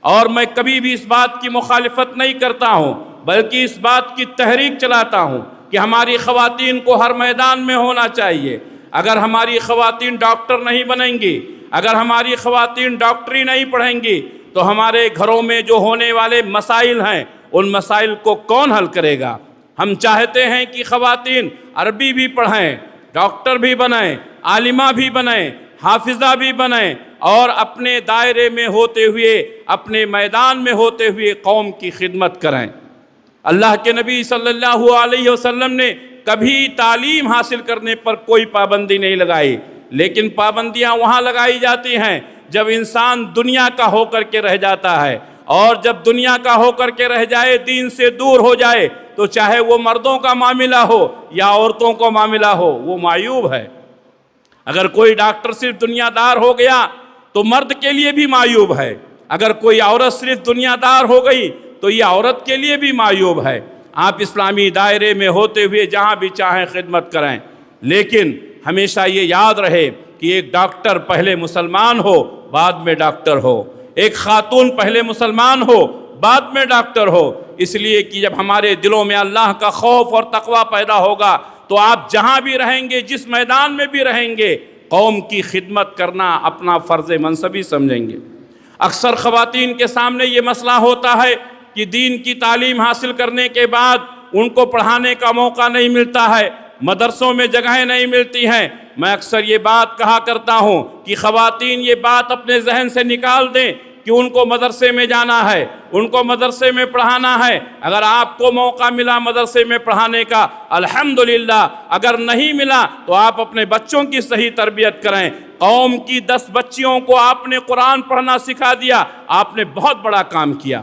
اور میں کبھی بھی اس بات کی مخالفت نہیں کرتا ہوں، بلکہ اس بات کی تحریک چلاتا ہوں کہ ہماری خواتین کو ہر میدان میں ہونا چاہیے۔ اگر ہماری خواتین ڈاکٹر نہیں بنیں گی، اگر ہماری خواتین ڈاکٹری نہیں پڑھیں گی، تو ہمارے گھروں میں جو ہونے والے مسائل ہیں ان مسائل کو کون حل کرے گا؟ ہم چاہتے ہیں کہ خواتین عربی بھی پڑھیں، ڈاکٹر بھی بنیں، عالمہ بھی بنیں، حافظہ بھی بنیں، اور اپنے دائرے میں ہوتے ہوئے، اپنے میدان میں ہوتے ہوئے قوم کی خدمت کریں۔ اللہ کے نبی صلی اللہ علیہ وسلم نے کبھی تعلیم حاصل کرنے پر کوئی پابندی نہیں لگائی، لیکن پابندیاں وہاں لگائی جاتی ہیں جب انسان دنیا کا ہو کر کے رہ جاتا ہے، اور جب دنیا کا ہو کر کے رہ جائے، دین سے دور ہو جائے، تو چاہے وہ مردوں کا معاملہ ہو یا عورتوں کا معاملہ ہو، وہ معیوب ہے۔ اگر کوئی ڈاکٹر صرف دنیا دار ہو گیا تو مرد کے لیے بھی معیوب ہے، اگر کوئی عورت صرف دنیا دار ہو گئی تو یہ عورت کے لیے بھی معیوب ہے۔ آپ اسلامی دائرے میں ہوتے ہوئے جہاں بھی چاہیں خدمت کریں، لیکن ہمیشہ یہ یاد رہے کہ ایک ڈاکٹر پہلے مسلمان ہو بعد میں ڈاکٹر ہو، ایک خاتون پہلے مسلمان ہو بعد میں ڈاکٹر ہو، اس لیے کہ جب ہمارے دلوں میں اللہ کا خوف اور تقوی پیدا ہوگا تو آپ جہاں بھی رہیں گے، جس میدان میں بھی رہیں گے، قوم کی خدمت کرنا اپنا فرض منصبی سمجھیں گے۔ اکثر خواتین کے سامنے یہ مسئلہ ہوتا ہے کہ دین کی تعلیم حاصل کرنے کے بعد ان کو پڑھانے کا موقع نہیں ملتا ہے، مدرسوں میں جگہیں نہیں ملتی ہیں۔ میں اکثر یہ بات کہا کرتا ہوں کہ خواتین یہ بات اپنے ذہن سے نکال دیں کہ ان کو مدرسے میں جانا ہے، ان کو مدرسے میں پڑھانا ہے۔ اگر آپ کو موقع ملا مدرسے میں پڑھانے کا الحمدللہ، اگر نہیں ملا تو آپ اپنے بچوں کی صحیح تربیت کریں۔ قوم کی 10 بچیوں کو آپ نے قرآن پڑھنا سکھا دیا، آپ نے بہت بڑا کام کیا۔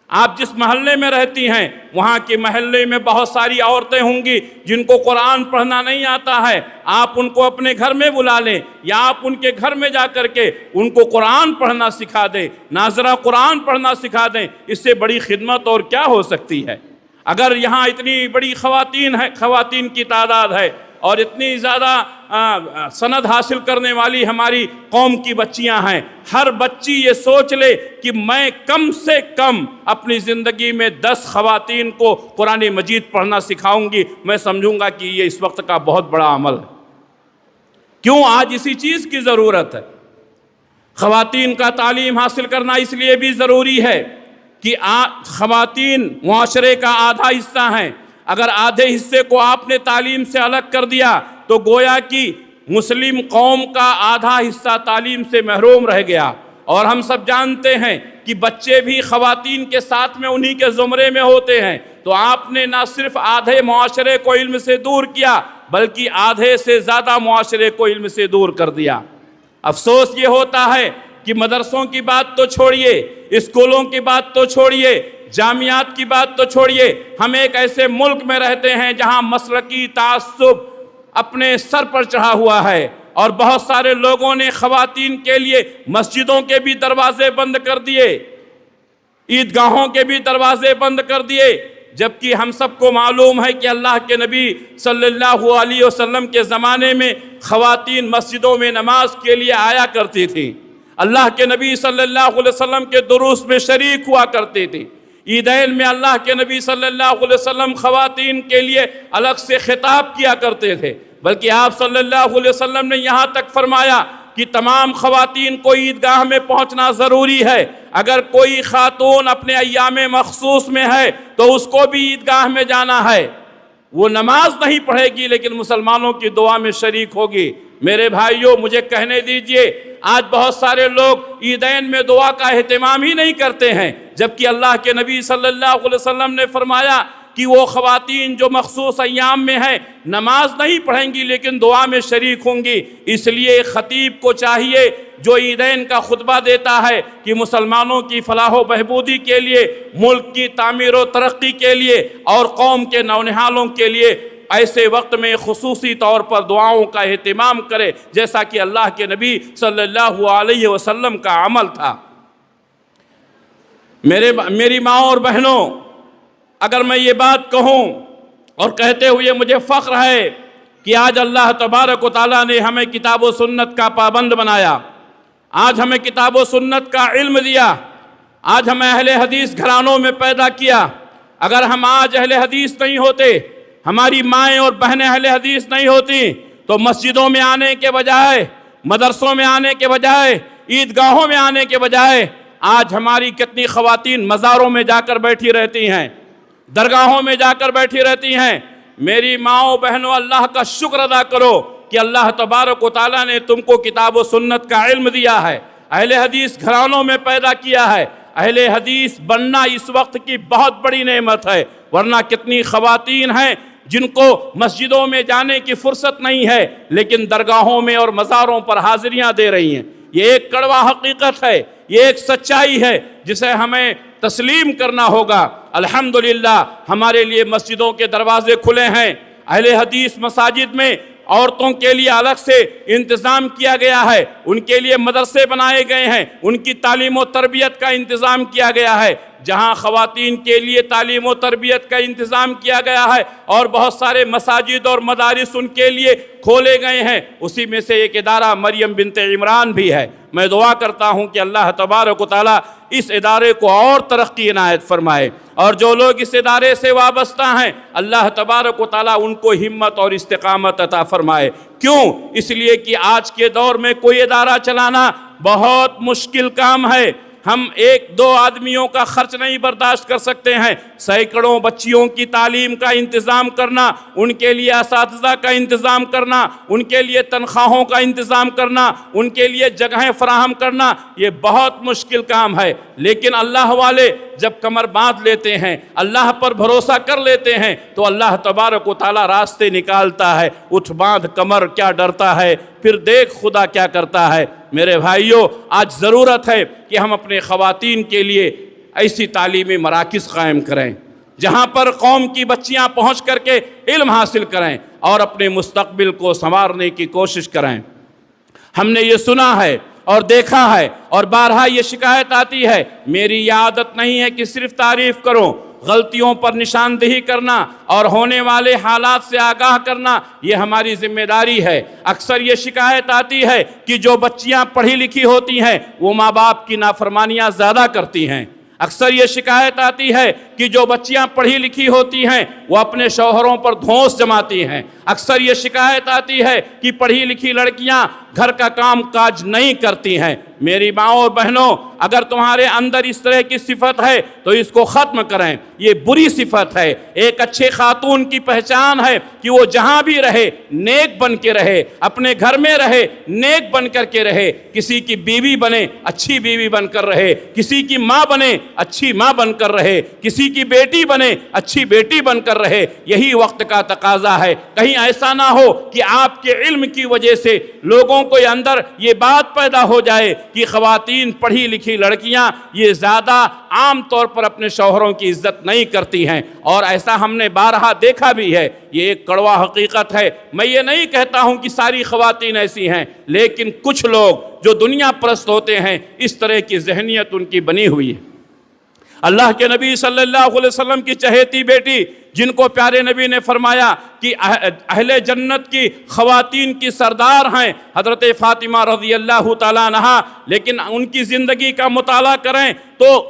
آپ جس محلے میں رہتی ہیں وہاں کے محلے میں بہت ساری عورتیں ہوں گی جن کو قرآن پڑھنا نہیں آتا ہے، آپ ان کو اپنے گھر میں بلا لیں، یا آپ ان کے گھر میں جا کر کے ان کو قرآن پڑھنا سکھا دیں، ناظرہ قرآن پڑھنا سکھا دیں۔ اس سے بڑی خدمت اور کیا ہو سکتی ہے؟ اگر یہاں اتنی بڑی خواتین کی تعداد ہے اور اتنی زیادہ سند حاصل کرنے والی ہماری قوم کی بچیاں ہیں، ہر بچی یہ سوچ لے کہ میں کم سے کم اپنی زندگی میں 10 خواتین کو قرآن مجید پڑھنا سکھاؤں گی، میں سمجھوں گا کہ یہ اس وقت کا بہت بڑا عمل ہے۔ کیوں؟ آج اسی چیز کی ضرورت ہے۔ خواتین کا تعلیم حاصل کرنا اس لیے بھی ضروری ہے کہ خواتین معاشرے کا آدھا حصہ ہیں۔ اگر آدھے حصے کو آپ نے تعلیم سے الگ کر دیا تو گویا کہ مسلم قوم کا آدھا حصہ تعلیم سے محروم رہ گیا۔ اور ہم سب جانتے ہیں کہ بچے بھی خواتین کے ساتھ میں انہی کے زمرے میں ہوتے ہیں۔ تو آپ نے نہ صرف آدھے معاشرے کو علم سے دور کیا بلکہ آدھے سے زیادہ معاشرے کو علم سے دور کر دیا۔ افسوس یہ ہوتا ہے کہ مدرسوں کی بات تو چھوڑیے، اسکولوں کی بات تو چھوڑیے، جامعات کی بات تو چھوڑیے، ہم ایک ایسے ملک میں رہتے ہیں جہاں مسلکی تعصب اپنے سر پر چڑھا ہوا ہے، اور بہت سارے لوگوں نے خواتین کے لیے مسجدوں کے بھی دروازے بند کر دیے، عیدگاہوں کے بھی دروازے بند کر دیے، جبکہ ہم سب کو معلوم ہے کہ اللہ کے نبی صلی اللہ علیہ وسلم کے زمانے میں خواتین مسجدوں میں نماز کے لیے آیا کرتی تھیں، اللہ کے نبی صلی اللہ علیہ وسلم کے دروس میں شریک ہوا کرتی تھی۔ عیدین میں اللہ کے نبی صلی اللہ علیہ وسلم خواتین کے لیے الگ سے خطاب کیا کرتے تھے، بلکہ آپ صلی اللہ علیہ وسلم نے یہاں تک فرمایا کہ تمام خواتین کو عیدگاہ میں پہنچنا ضروری ہے۔ اگر کوئی خاتون اپنے ایام مخصوص میں ہے تو اس کو بھی عیدگاہ میں جانا ہے۔ وہ نماز نہیں پڑھے گی لیکن مسلمانوں کی دعا میں شریک ہوگی۔ میرے بھائیوں، مجھے کہنے دیجئے، آج بہت سارے لوگ عیدین میں دعا کا اہتمام ہی نہیں کرتے ہیں، جبکہ اللہ کے نبی صلی اللہ علیہ وسلم نے فرمایا کہ وہ خواتین جو مخصوص ایام میں ہیں نماز نہیں پڑھیں گی لیکن دعا میں شریک ہوں گی۔ اس لیے خطیب کو چاہیے جو عیدین کا خطبہ دیتا ہے کہ مسلمانوں کی فلاح و بہبودی کے لیے، ملک کی تعمیر و ترقی کے لیے اور قوم کے نونہالوں کے لیے ایسے وقت میں خصوصی طور پر دعاؤں کا اہتمام کرے، جیسا کہ اللہ کے نبی صلی اللہ علیہ وسلم کا عمل تھا۔ میری ماں اور بہنوں، اگر میں یہ بات کہوں اور کہتے ہوئے مجھے فخر ہے کہ آج اللہ تبارک و تعالیٰ نے ہمیں کتاب و سنت کا پابند بنایا، آج ہمیں کتاب و سنت کا علم دیا، آج ہمیں اہل حدیث گھرانوں میں پیدا کیا۔ اگر ہم آج اہل حدیث نہیں ہوتے، ہماری مائیں اور بہنیں اہل حدیث نہیں ہوتی، تو مسجدوں میں آنے کے بجائے، مدرسوں میں آنے کے بجائے، عیدگاہوں میں آنے کے بجائے آج ہماری کتنی خواتین مزاروں میں جا کر بیٹھی رہتی ہیں، درگاہوں میں جا کر بیٹھی رہتی ہیں۔ میری ماؤں بہنوں، اللہ کا شکر ادا کرو کہ اللہ تبارک و تعالیٰ نے تم کو کتاب و سنت کا علم دیا ہے، اہل حدیث گھرانوں میں پیدا کیا ہے۔ اہل حدیث بننا اس وقت کی بہت بڑی نعمت ہے، ورنہ کتنی خواتین ہیں جن کو مسجدوں میں جانے کی فرصت نہیں ہے لیکن درگاہوں میں اور مزاروں پر حاضریاں دے رہی ہیں۔ یہ ایک کڑوا حقیقت ہے، یہ ایک سچائی ہے جسے ہمیں تسلیم کرنا ہوگا۔ الحمدللہ ہمارے لیے مسجدوں کے دروازے کھلے ہیں، اہل حدیث مساجد میں عورتوں کے لیے الگ سے انتظام کیا گیا ہے، ان کے لیے مدرسے بنائے گئے ہیں، ان کی تعلیم و تربیت کا انتظام کیا گیا ہے۔ جہاں خواتین کے لیے تعلیم و تربیت کا انتظام کیا گیا ہے اور بہت سارے مساجد اور مدارس ان کے لیے کھولے گئے ہیں، اسی میں سے ایک ادارہ مریم بنت عمران بھی ہے۔ میں دعا کرتا ہوں کہ اللہ تبارک و تعالیٰ اس ادارے کو اور ترقی عنایت فرمائے، اور جو لوگ اس ادارے سے وابستہ ہیں اللہ تبارک و تعالیٰ ان کو ہمت اور استقامت عطا فرمائے۔ کیوں؟ اس لیے کہ آج کے دور میں کوئی ادارہ چلانا بہت مشکل کام ہے۔ ہم ایک دو آدمیوں کا خرچ نہیں برداشت کر سکتے ہیں، سینکڑوں بچیوں کی تعلیم کا انتظام کرنا، ان کے لیے اساتذہ کا انتظام کرنا، ان کے لیے تنخواہوں کا انتظام کرنا، ان کے لیے جگہیں فراہم کرنا، یہ بہت مشکل کام ہے۔ لیکن اللہ والے جب کمر باندھ لیتے ہیں، اللہ پر بھروسہ کر لیتے ہیں، تو اللہ تبارک و تعالیٰ راستے نکالتا ہے۔ اٹھ باندھ کمر، کیا ڈرتا ہے، پھر دیکھ خدا کیا کرتا ہے۔ میرے بھائیوں، آج ضرورت ہے کہ ہم اپنے خواتین کے لیے ایسی تعلیمی مراکز قائم کریں جہاں پر قوم کی بچیاں پہنچ کر کے علم حاصل کریں اور اپنے مستقبل کو سنوارنے کی کوشش کریں۔ ہم نے یہ سنا ہے اور دیکھا ہے اور بارہا یہ شکایت آتی ہے، میری یہ عادت نہیں ہے کہ صرف تعریف کروں، غلطیوں پر نشاندہی کرنا اور ہونے والے حالات سے آگاہ کرنا یہ ہماری ذمہ داری ہے۔ اکثر یہ شکایت آتی ہے کہ جو بچیاں پڑھی لکھی ہوتی ہیں وہ ماں باپ کی نافرمانیاں زیادہ کرتی ہیں۔ اکثر یہ شکایت آتی ہے کہ جو بچیاں پڑھی لکھی ہوتی ہیں وہ اپنے شوہروں پر دھونس جماتی ہیں۔ اکثر یہ شکایت آتی ہے کہ پڑھی لکھی لڑکیاں گھر کا کام کاج نہیں کرتی ہیں۔ میری ماں اور بہنوں، اگر تمہارے اندر اس طرح کی صفت ہے تو اس کو ختم کریں، یہ بری صفت ہے۔ ایک اچھے خاتون کی پہچان ہے کہ وہ جہاں بھی رہے نیک بن کے رہے، اپنے گھر میں رہے نیک بن کر کے رہے، کسی کی بیوی بنے اچھی بیوی بن کر رہے، کسی کی ماں بنے اچھی ماں بن کر رہے، کسی کی بیٹی بنے اچھی بیٹی بن کر رہے۔ یہی وقت کا تقاضا ہے۔ کہیں ایسا نہ ہو کہ آپ کے علم کی وجہ سے لوگوں کو اندر یہ بات پیدا ہو جائے کہ خواتین پڑھی لکھی لڑکیاں یہ زیادہ عام طور پر اپنے شوہروں کی عزت نہیں کرتی ہیں، اور ایسا ہم نے بارہا دیکھا بھی ہے۔ یہ ایک کڑوا حقیقت ہے۔ میں یہ نہیں کہتا ہوں کہ ساری خواتین ایسی ہیں، لیکن کچھ لوگ جو دنیا پرست ہوتے ہیں اس طرح کی ذہنیت ان کی بنی ہوئی ہے۔ اللہ کے نبی صلی اللہ علیہ وسلم کی چہیتی بیٹی جن کو پیارے نبی نے فرمایا کہ اہل جنت کی خواتین کی سردار ہیں، حضرت فاطمہ رضی اللہ تعالیٰ عنہا، لیکن ان کی زندگی کا مطالعہ کریں تو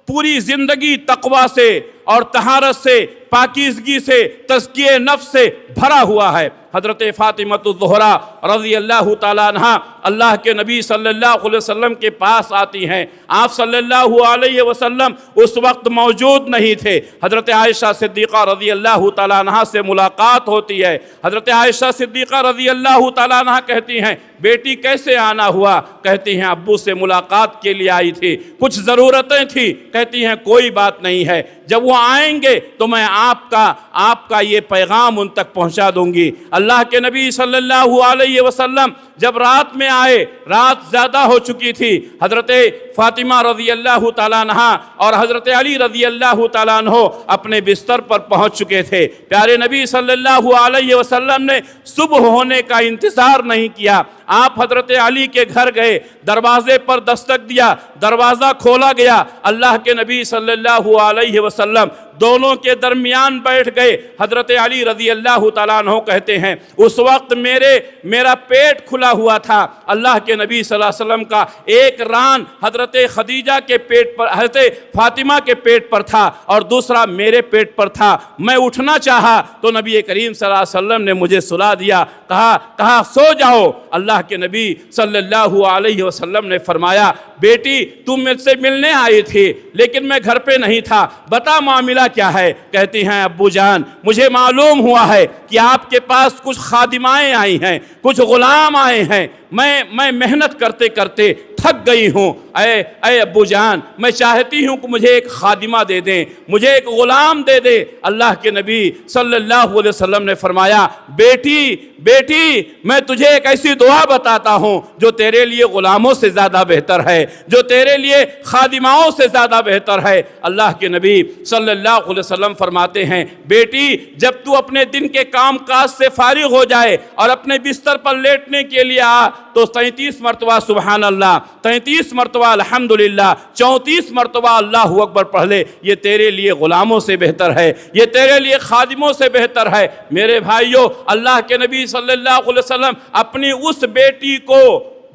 پوری زندگی تقوی سے اور طہارت سے، پاکیزگی سے، تزکیہ نفس سے بھرا ہوا ہے۔ حضرت فاطمۃ-الزہرا رضی اللہ تعالیٰ عنہ اللہ کے نبی صلی اللہ علیہ وسلم کے پاس آتی ہیں. آپ صلی اللہ علیہ وسلم اس وقت موجود نہیں تھے. حضرت عائشہ صدیقہ رضی اللہ تعالیٰ عنہ سے ملاقات ہوتی ہے. حضرت عائشہ صدیقہ رضی اللہ تعالیٰ عنہ کہتی ہیں بیٹی کیسے آنا ہوا؟ کہتی ہیں ابو سے ملاقات کے لیے آئی تھی, کچھ ضرورتیں تھیں. کہتی ہیں کوئی بات نہیں ہے, جب وہ آئیں گے تو میں آپ کا یہ پیغام ان تک پہنچا دوں گی. اللہ کے نبی صلی اللہ علیہ وسلم جب رات میں آئے, رات زیادہ ہو چکی تھی. حضرت فاطمہ رضی اللہ تعالیٰ عنہ اور حضرت علی رضی اللہ تعالیٰ عنہ اپنے بستر پر پہنچ چکے تھے. پیارے نبی صلی اللہ علیہ وسلم نے صبح ہونے کا انتظار نہیں کیا. آپ حضرت علی کے گھر گئے, دروازے پر دستک دیا, دروازہ کھولا گیا. اللہ کے نبی صلی اللہ علیہ وسلم دونوں کے درمیان بیٹھ گئے. حضرت علی رضی اللہ تعالیٰ عنہ کہتے ہیں اس وقت میرا پیٹ کھلا ہوا تھا. اللہ کے نبی صلی اللہ علیہ وسلم کا ایک ران حضرت خدیجہ کے پیٹ پر, حضرت فاطمہ کے پیٹ پر تھا اور دوسرا میرے پیٹ پر تھا. میں اٹھنا چاہا تو نبی کریم صلی اللہ علیہ وسلم نے مجھے سلا دیا, کہا سو جاؤ. اللہ کے نبی صلی اللہ علیہ وسلم نے فرمایا بیٹی تم مجھ سے ملنے آئی تھی لیکن میں گھر پہ نہیں تھا, بتا معاملہ کیا ہے؟ کہتی ہیں ابو جان مجھے معلوم ہوا ہے کہ آپ کے پاس کچھ خادمائیں آئی ہیں, کچھ غلام آئے ہیں. میں محنت کرتے کرتے تھک گئی ہوں. اے ابو جان میں چاہتی ہوں کہ مجھے ایک خادمہ دے دیں, مجھے ایک غلام دے دیں. اللہ کے نبی صلی اللہ علیہ وسلم نے فرمایا بیٹی میں تجھے ایک ایسی دعا بتاتا ہوں جو تیرے لیے غلاموں سے زیادہ بہتر ہے, جو تیرے لیے خادماؤں سے زیادہ بہتر ہے. اللہ کے نبی صلی اللہ علیہ وسلم فرماتے ہیں بیٹی جب تو اپنے دن کے کام کاج سے فارغ ہو جائے اور اپنے بستر پر لیٹنے کے لیے آ تو 33 مرتبہ سبحان اللہ, 33 مرتبہ الحمدللہ, 34 مرتبہ اللہ اکبر پڑھ لے. یہ تیرے لیے غلاموں سے بہتر ہے, یہ تیرے لیے خادموں سے بہتر ہے. میرے بھائیوں اللہ کے نبی صلی اللہ علیہ وسلم اپنی اس بیٹی کو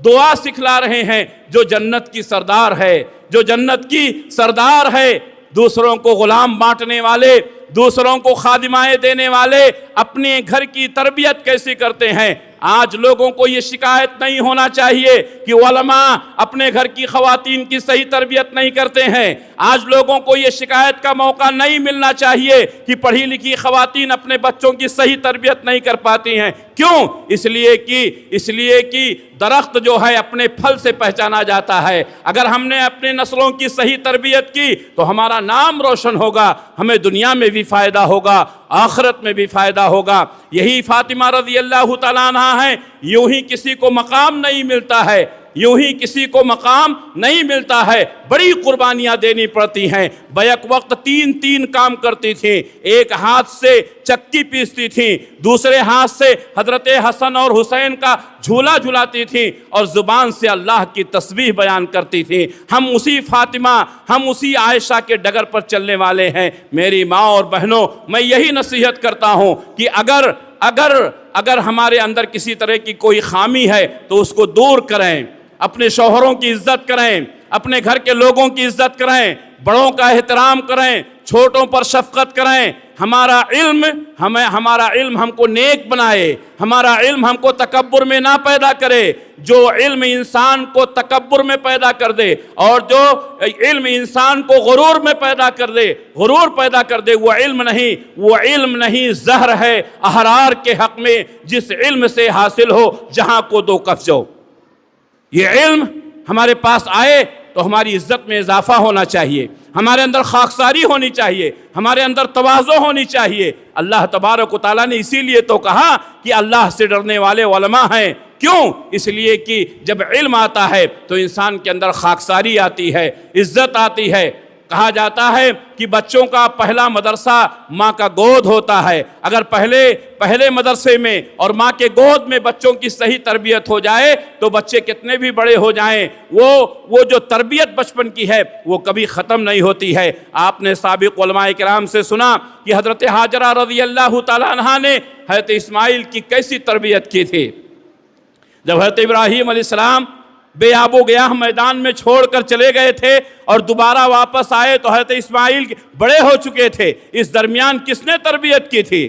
دعا سکھلا رہے ہیں جو جنت کی سردار ہے, جو جنت کی سردار ہے. دوسروں کو غلام بانٹنے والے, دوسروں کو خادمائیں دینے والے اپنے گھر کی تربیت کیسے کرتے ہیں؟ آج لوگوں کو یہ شکایت نہیں ہونا چاہیے کہ علماء اپنے گھر کی خواتین کی صحیح تربیت نہیں کرتے ہیں. آج لوگوں کو یہ شکایت کا موقع نہیں ملنا چاہیے کہ پڑھی لکھی خواتین اپنے بچوں کی صحیح تربیت نہیں کر پاتی ہیں. کیوں؟ اس لیے کہ درخت جو ہے اپنے پھل سے پہچانا جاتا ہے. اگر ہم نے اپنے نسلوں کی صحیح تربیت کی تو ہمارا نام روشن ہوگا, ہمیں دنیا میں بھی فائدہ ہوگا, آخرت میں بھی فائدہ ہوگا. یہی فاطمہ رضی اللہ تعالیٰ عنہ ہیں. یوں ہی کسی کو مقام نہیں ملتا ہے, یوں ہی کسی کو مقام نہیں ملتا ہے. بڑی قربانیاں دینی پڑتی ہیں. بیک وقت تین کام کرتی تھیں. ایک ہاتھ سے چکی پیستی تھیں, دوسرے ہاتھ سے حضرت حسن اور حسین کا جھولا جھلاتی تھیں اور زبان سے اللہ کی تسبیح بیان کرتی تھیں. ہم اسی فاطمہ, ہم اسی عائشہ کے ڈگر پر چلنے والے ہیں. میری ماں اور بہنوں میں یہی نصیحت کرتا ہوں کہ اگر ہمارے اندر کسی طرح کی کوئی خامی ہے تو اس کو دور کریں. اپنے شوہروں کی عزت کریں, اپنے گھر کے لوگوں کی عزت کریں, بڑوں کا احترام کریں, چھوٹوں پر شفقت کریں. ہمارا علم ہم کو نیک بنائے, ہمارا علم ہم کو تکبر میں نہ پیدا کرے. جو علم انسان کو تکبر میں پیدا کر دے اور جو علم انسان کو غرور میں پیدا کر دے, وہ علم نہیں زہر ہے احرار کے حق میں, جس علم سے حاصل ہو جہاں کو دو کف جو. یہ علم ہمارے پاس آئے تو ہماری عزت میں اضافہ ہونا چاہیے, ہمارے اندر خاکساری ہونی چاہیے, ہمارے اندر تواضع ہونی چاہیے. اللہ تبارک و تعالیٰ نے اسی لیے تو کہا کہ اللہ سے ڈرنے والے علماء ہیں. کیوں؟ اس لیے کہ جب علم آتا ہے تو انسان کے اندر خاکساری آتی ہے, عزت آتی ہے. کہا جاتا ہے کہ بچوں کا پہلا مدرسہ ماں کا گود ہوتا ہے. اگر پہلے مدرسے میں اور ماں کے گود میں بچوں کی صحیح تربیت ہو جائے تو بچے کتنے بھی بڑے ہو جائیں وہ جو تربیت بچپن کی ہے وہ کبھی ختم نہیں ہوتی ہے. آپ نے سابق علماء کرام سے سنا کہ حضرت حاجرہ رضی اللہ تعالیٰ عنہا نے حضرت اسماعیل کی کیسی تربیت کی تھی. جب حضرت ابراہیم علیہ السلام بے آب و گیاہ میدان میں چھوڑ کر چلے گئے تھے اور دوبارہ واپس آئے تو حضرت اسماعیل بڑے ہو چکے تھے. اس درمیان کس نے تربیت کی تھی؟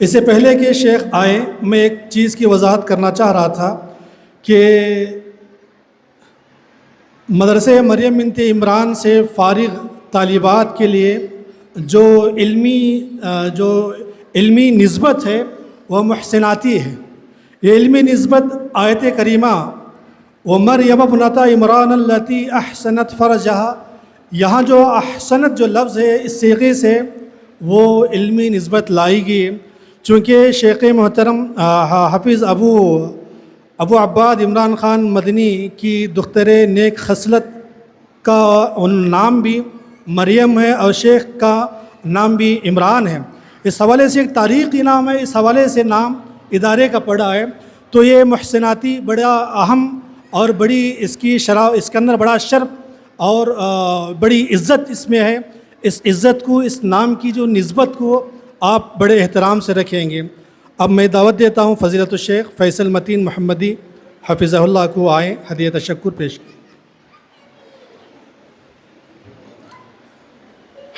اس سے پہلے کہ شیخ آئیں میں ایک چیز کی وضاحت کرنا چاہ رہا تھا کہ مدرسہ مریم بنت عمران سے فارغ طالبات کے لیے جو علمی نسبت ہے وہ محسناتی ہے. یہ علمی نسبت آیت کریمہ وَمَرْيَمَ ابْنَتَ عِمْرَانَ الَّتِي أَحْسَنَتْ فَرْجَهَا، یہاں جو احسنت جو لفظ ہے اس صیغے سے وہ علمی نسبت لائی گئی، چونکہ شیخ محترم حافظ ابو عباد عمران خان مدنی کی دختر نیک خصلت کا نام بھی مریم ہے اور شیخ کا نام بھی عمران ہے. اس حوالے سے ایک تاریخی نام ہے، اس حوالے سے نام ادارے کا پڑا ہے. تو یہ محسناتی بڑا اہم اور بڑی اس کے اندر بڑا شرف اور بڑی عزت اس میں ہے. اس عزت کو، اس نام کی جو نسبت کو آپ بڑے احترام سے رکھیں گے. اب میں دعوت دیتا ہوں فضیلت الشیخ فیصل متین محمدی حفظہ اللہ کو آئیں ہدیہ تشکر پیش کریں.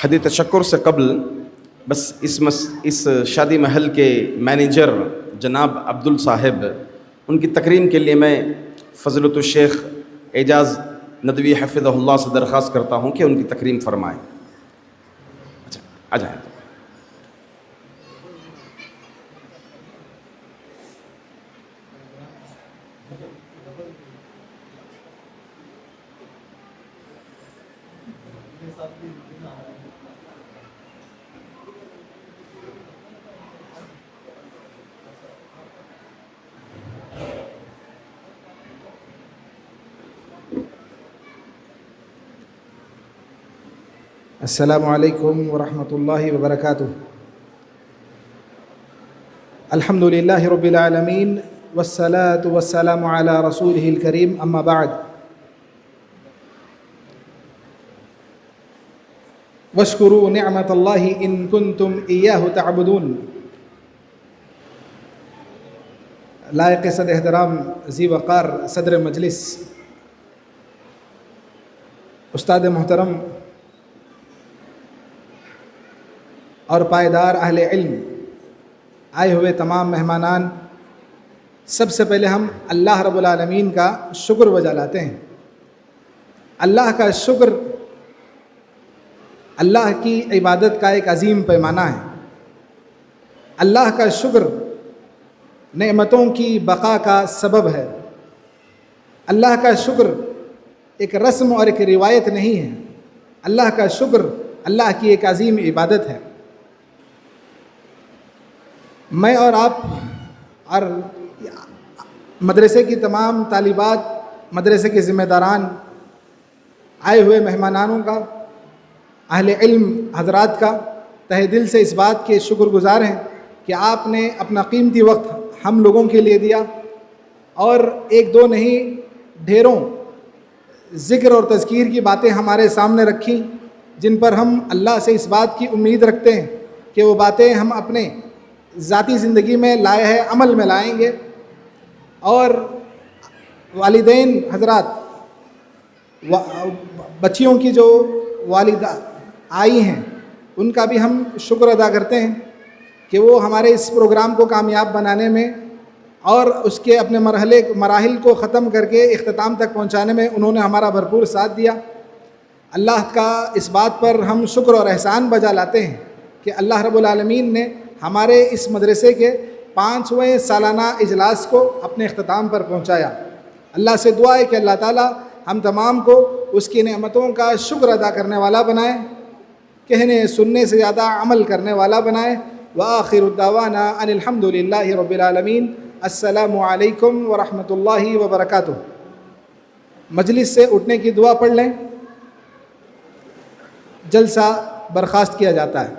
ہدیہ تشکر سے قبل بس اس شادی محل کے مینیجر جناب عبدل صاحب، ان کی تکریم کے لیے میں فضیلت الشیخ اعجاز ندوی حفظہ اللہ سے درخواست کرتا ہوں کہ ان کی تکریم فرمائیں. اچھا آ جائیں. السلام علیکم ورحمۃ اللہ وبرکاتہ. الحمد للہ رب العالمین والصلاة والسلام علی رسولہ الکریم، اما بعد. واشکروا نعمت اللہ ان کنتم ایاہ تعبدون. لائق صد احترام ذی وقار صدر مجلس، استاد محترم اور پائیدار اہل علم، آئے ہوئے تمام مہمانان، سب سے پہلے ہم اللہ رب العالمین کا شکر بجا لاتے ہیں. اللہ کا شکر اللہ کی عبادت کا ایک عظیم پیمانہ ہے. اللہ کا شکر نعمتوں کی بقا کا سبب ہے. اللہ کا شکر ایک رسم اور ایک روایت نہیں ہے. اللہ کا شکر اللہ کی ایک عظیم عبادت ہے. میں اور آپ اور مدرسے کی تمام طالبات، مدرسے کے ذمہ داران، آئے ہوئے مہمانانوں کا، اہل علم حضرات کا تہ دل سے اس بات کے شکر گزار ہیں کہ آپ نے اپنا قیمتی وقت ہم لوگوں کے لیے دیا، اور ایک دو نہیں ڈھیروں ذکر اور تذکیر کی باتیں ہمارے سامنے رکھیں، جن پر ہم اللہ سے اس بات کی امید رکھتے ہیں کہ وہ باتیں ہم اپنے ذاتی زندگی میں لائے ہیں، عمل میں لائیں گے. اور والدین حضرات، بچیوں کی جو والدہ آئی ہیں ان کا بھی ہم شکر ادا کرتے ہیں کہ وہ ہمارے اس پروگرام کو کامیاب بنانے میں اور اس کے اپنے مراحل کو ختم کر کے اختتام تک پہنچانے میں انہوں نے ہمارا بھرپور ساتھ دیا. اللہ کا اس بات پر ہم شکر اور احسان بجا لاتے ہیں کہ اللہ رب العالمین نے ہمارے اس مدرسے کے 5ویں سالانہ اجلاس کو اپنے اختتام پر پہنچایا. اللہ سے دعا ہے کہ اللہ تعالیٰ ہم تمام کو اس کی نعمتوں کا شکر ادا کرنے والا بنائے، کہنے سننے سے زیادہ عمل کرنے والا بنائے. وآخر الدعوانا ان الحمد للہ رب العالمین. السلام علیکم ورحمۃ اللہ وبرکاتہ. مجلس سے اٹھنے کی دعا پڑھ لیں، جلسہ برخاست کیا جاتا ہے.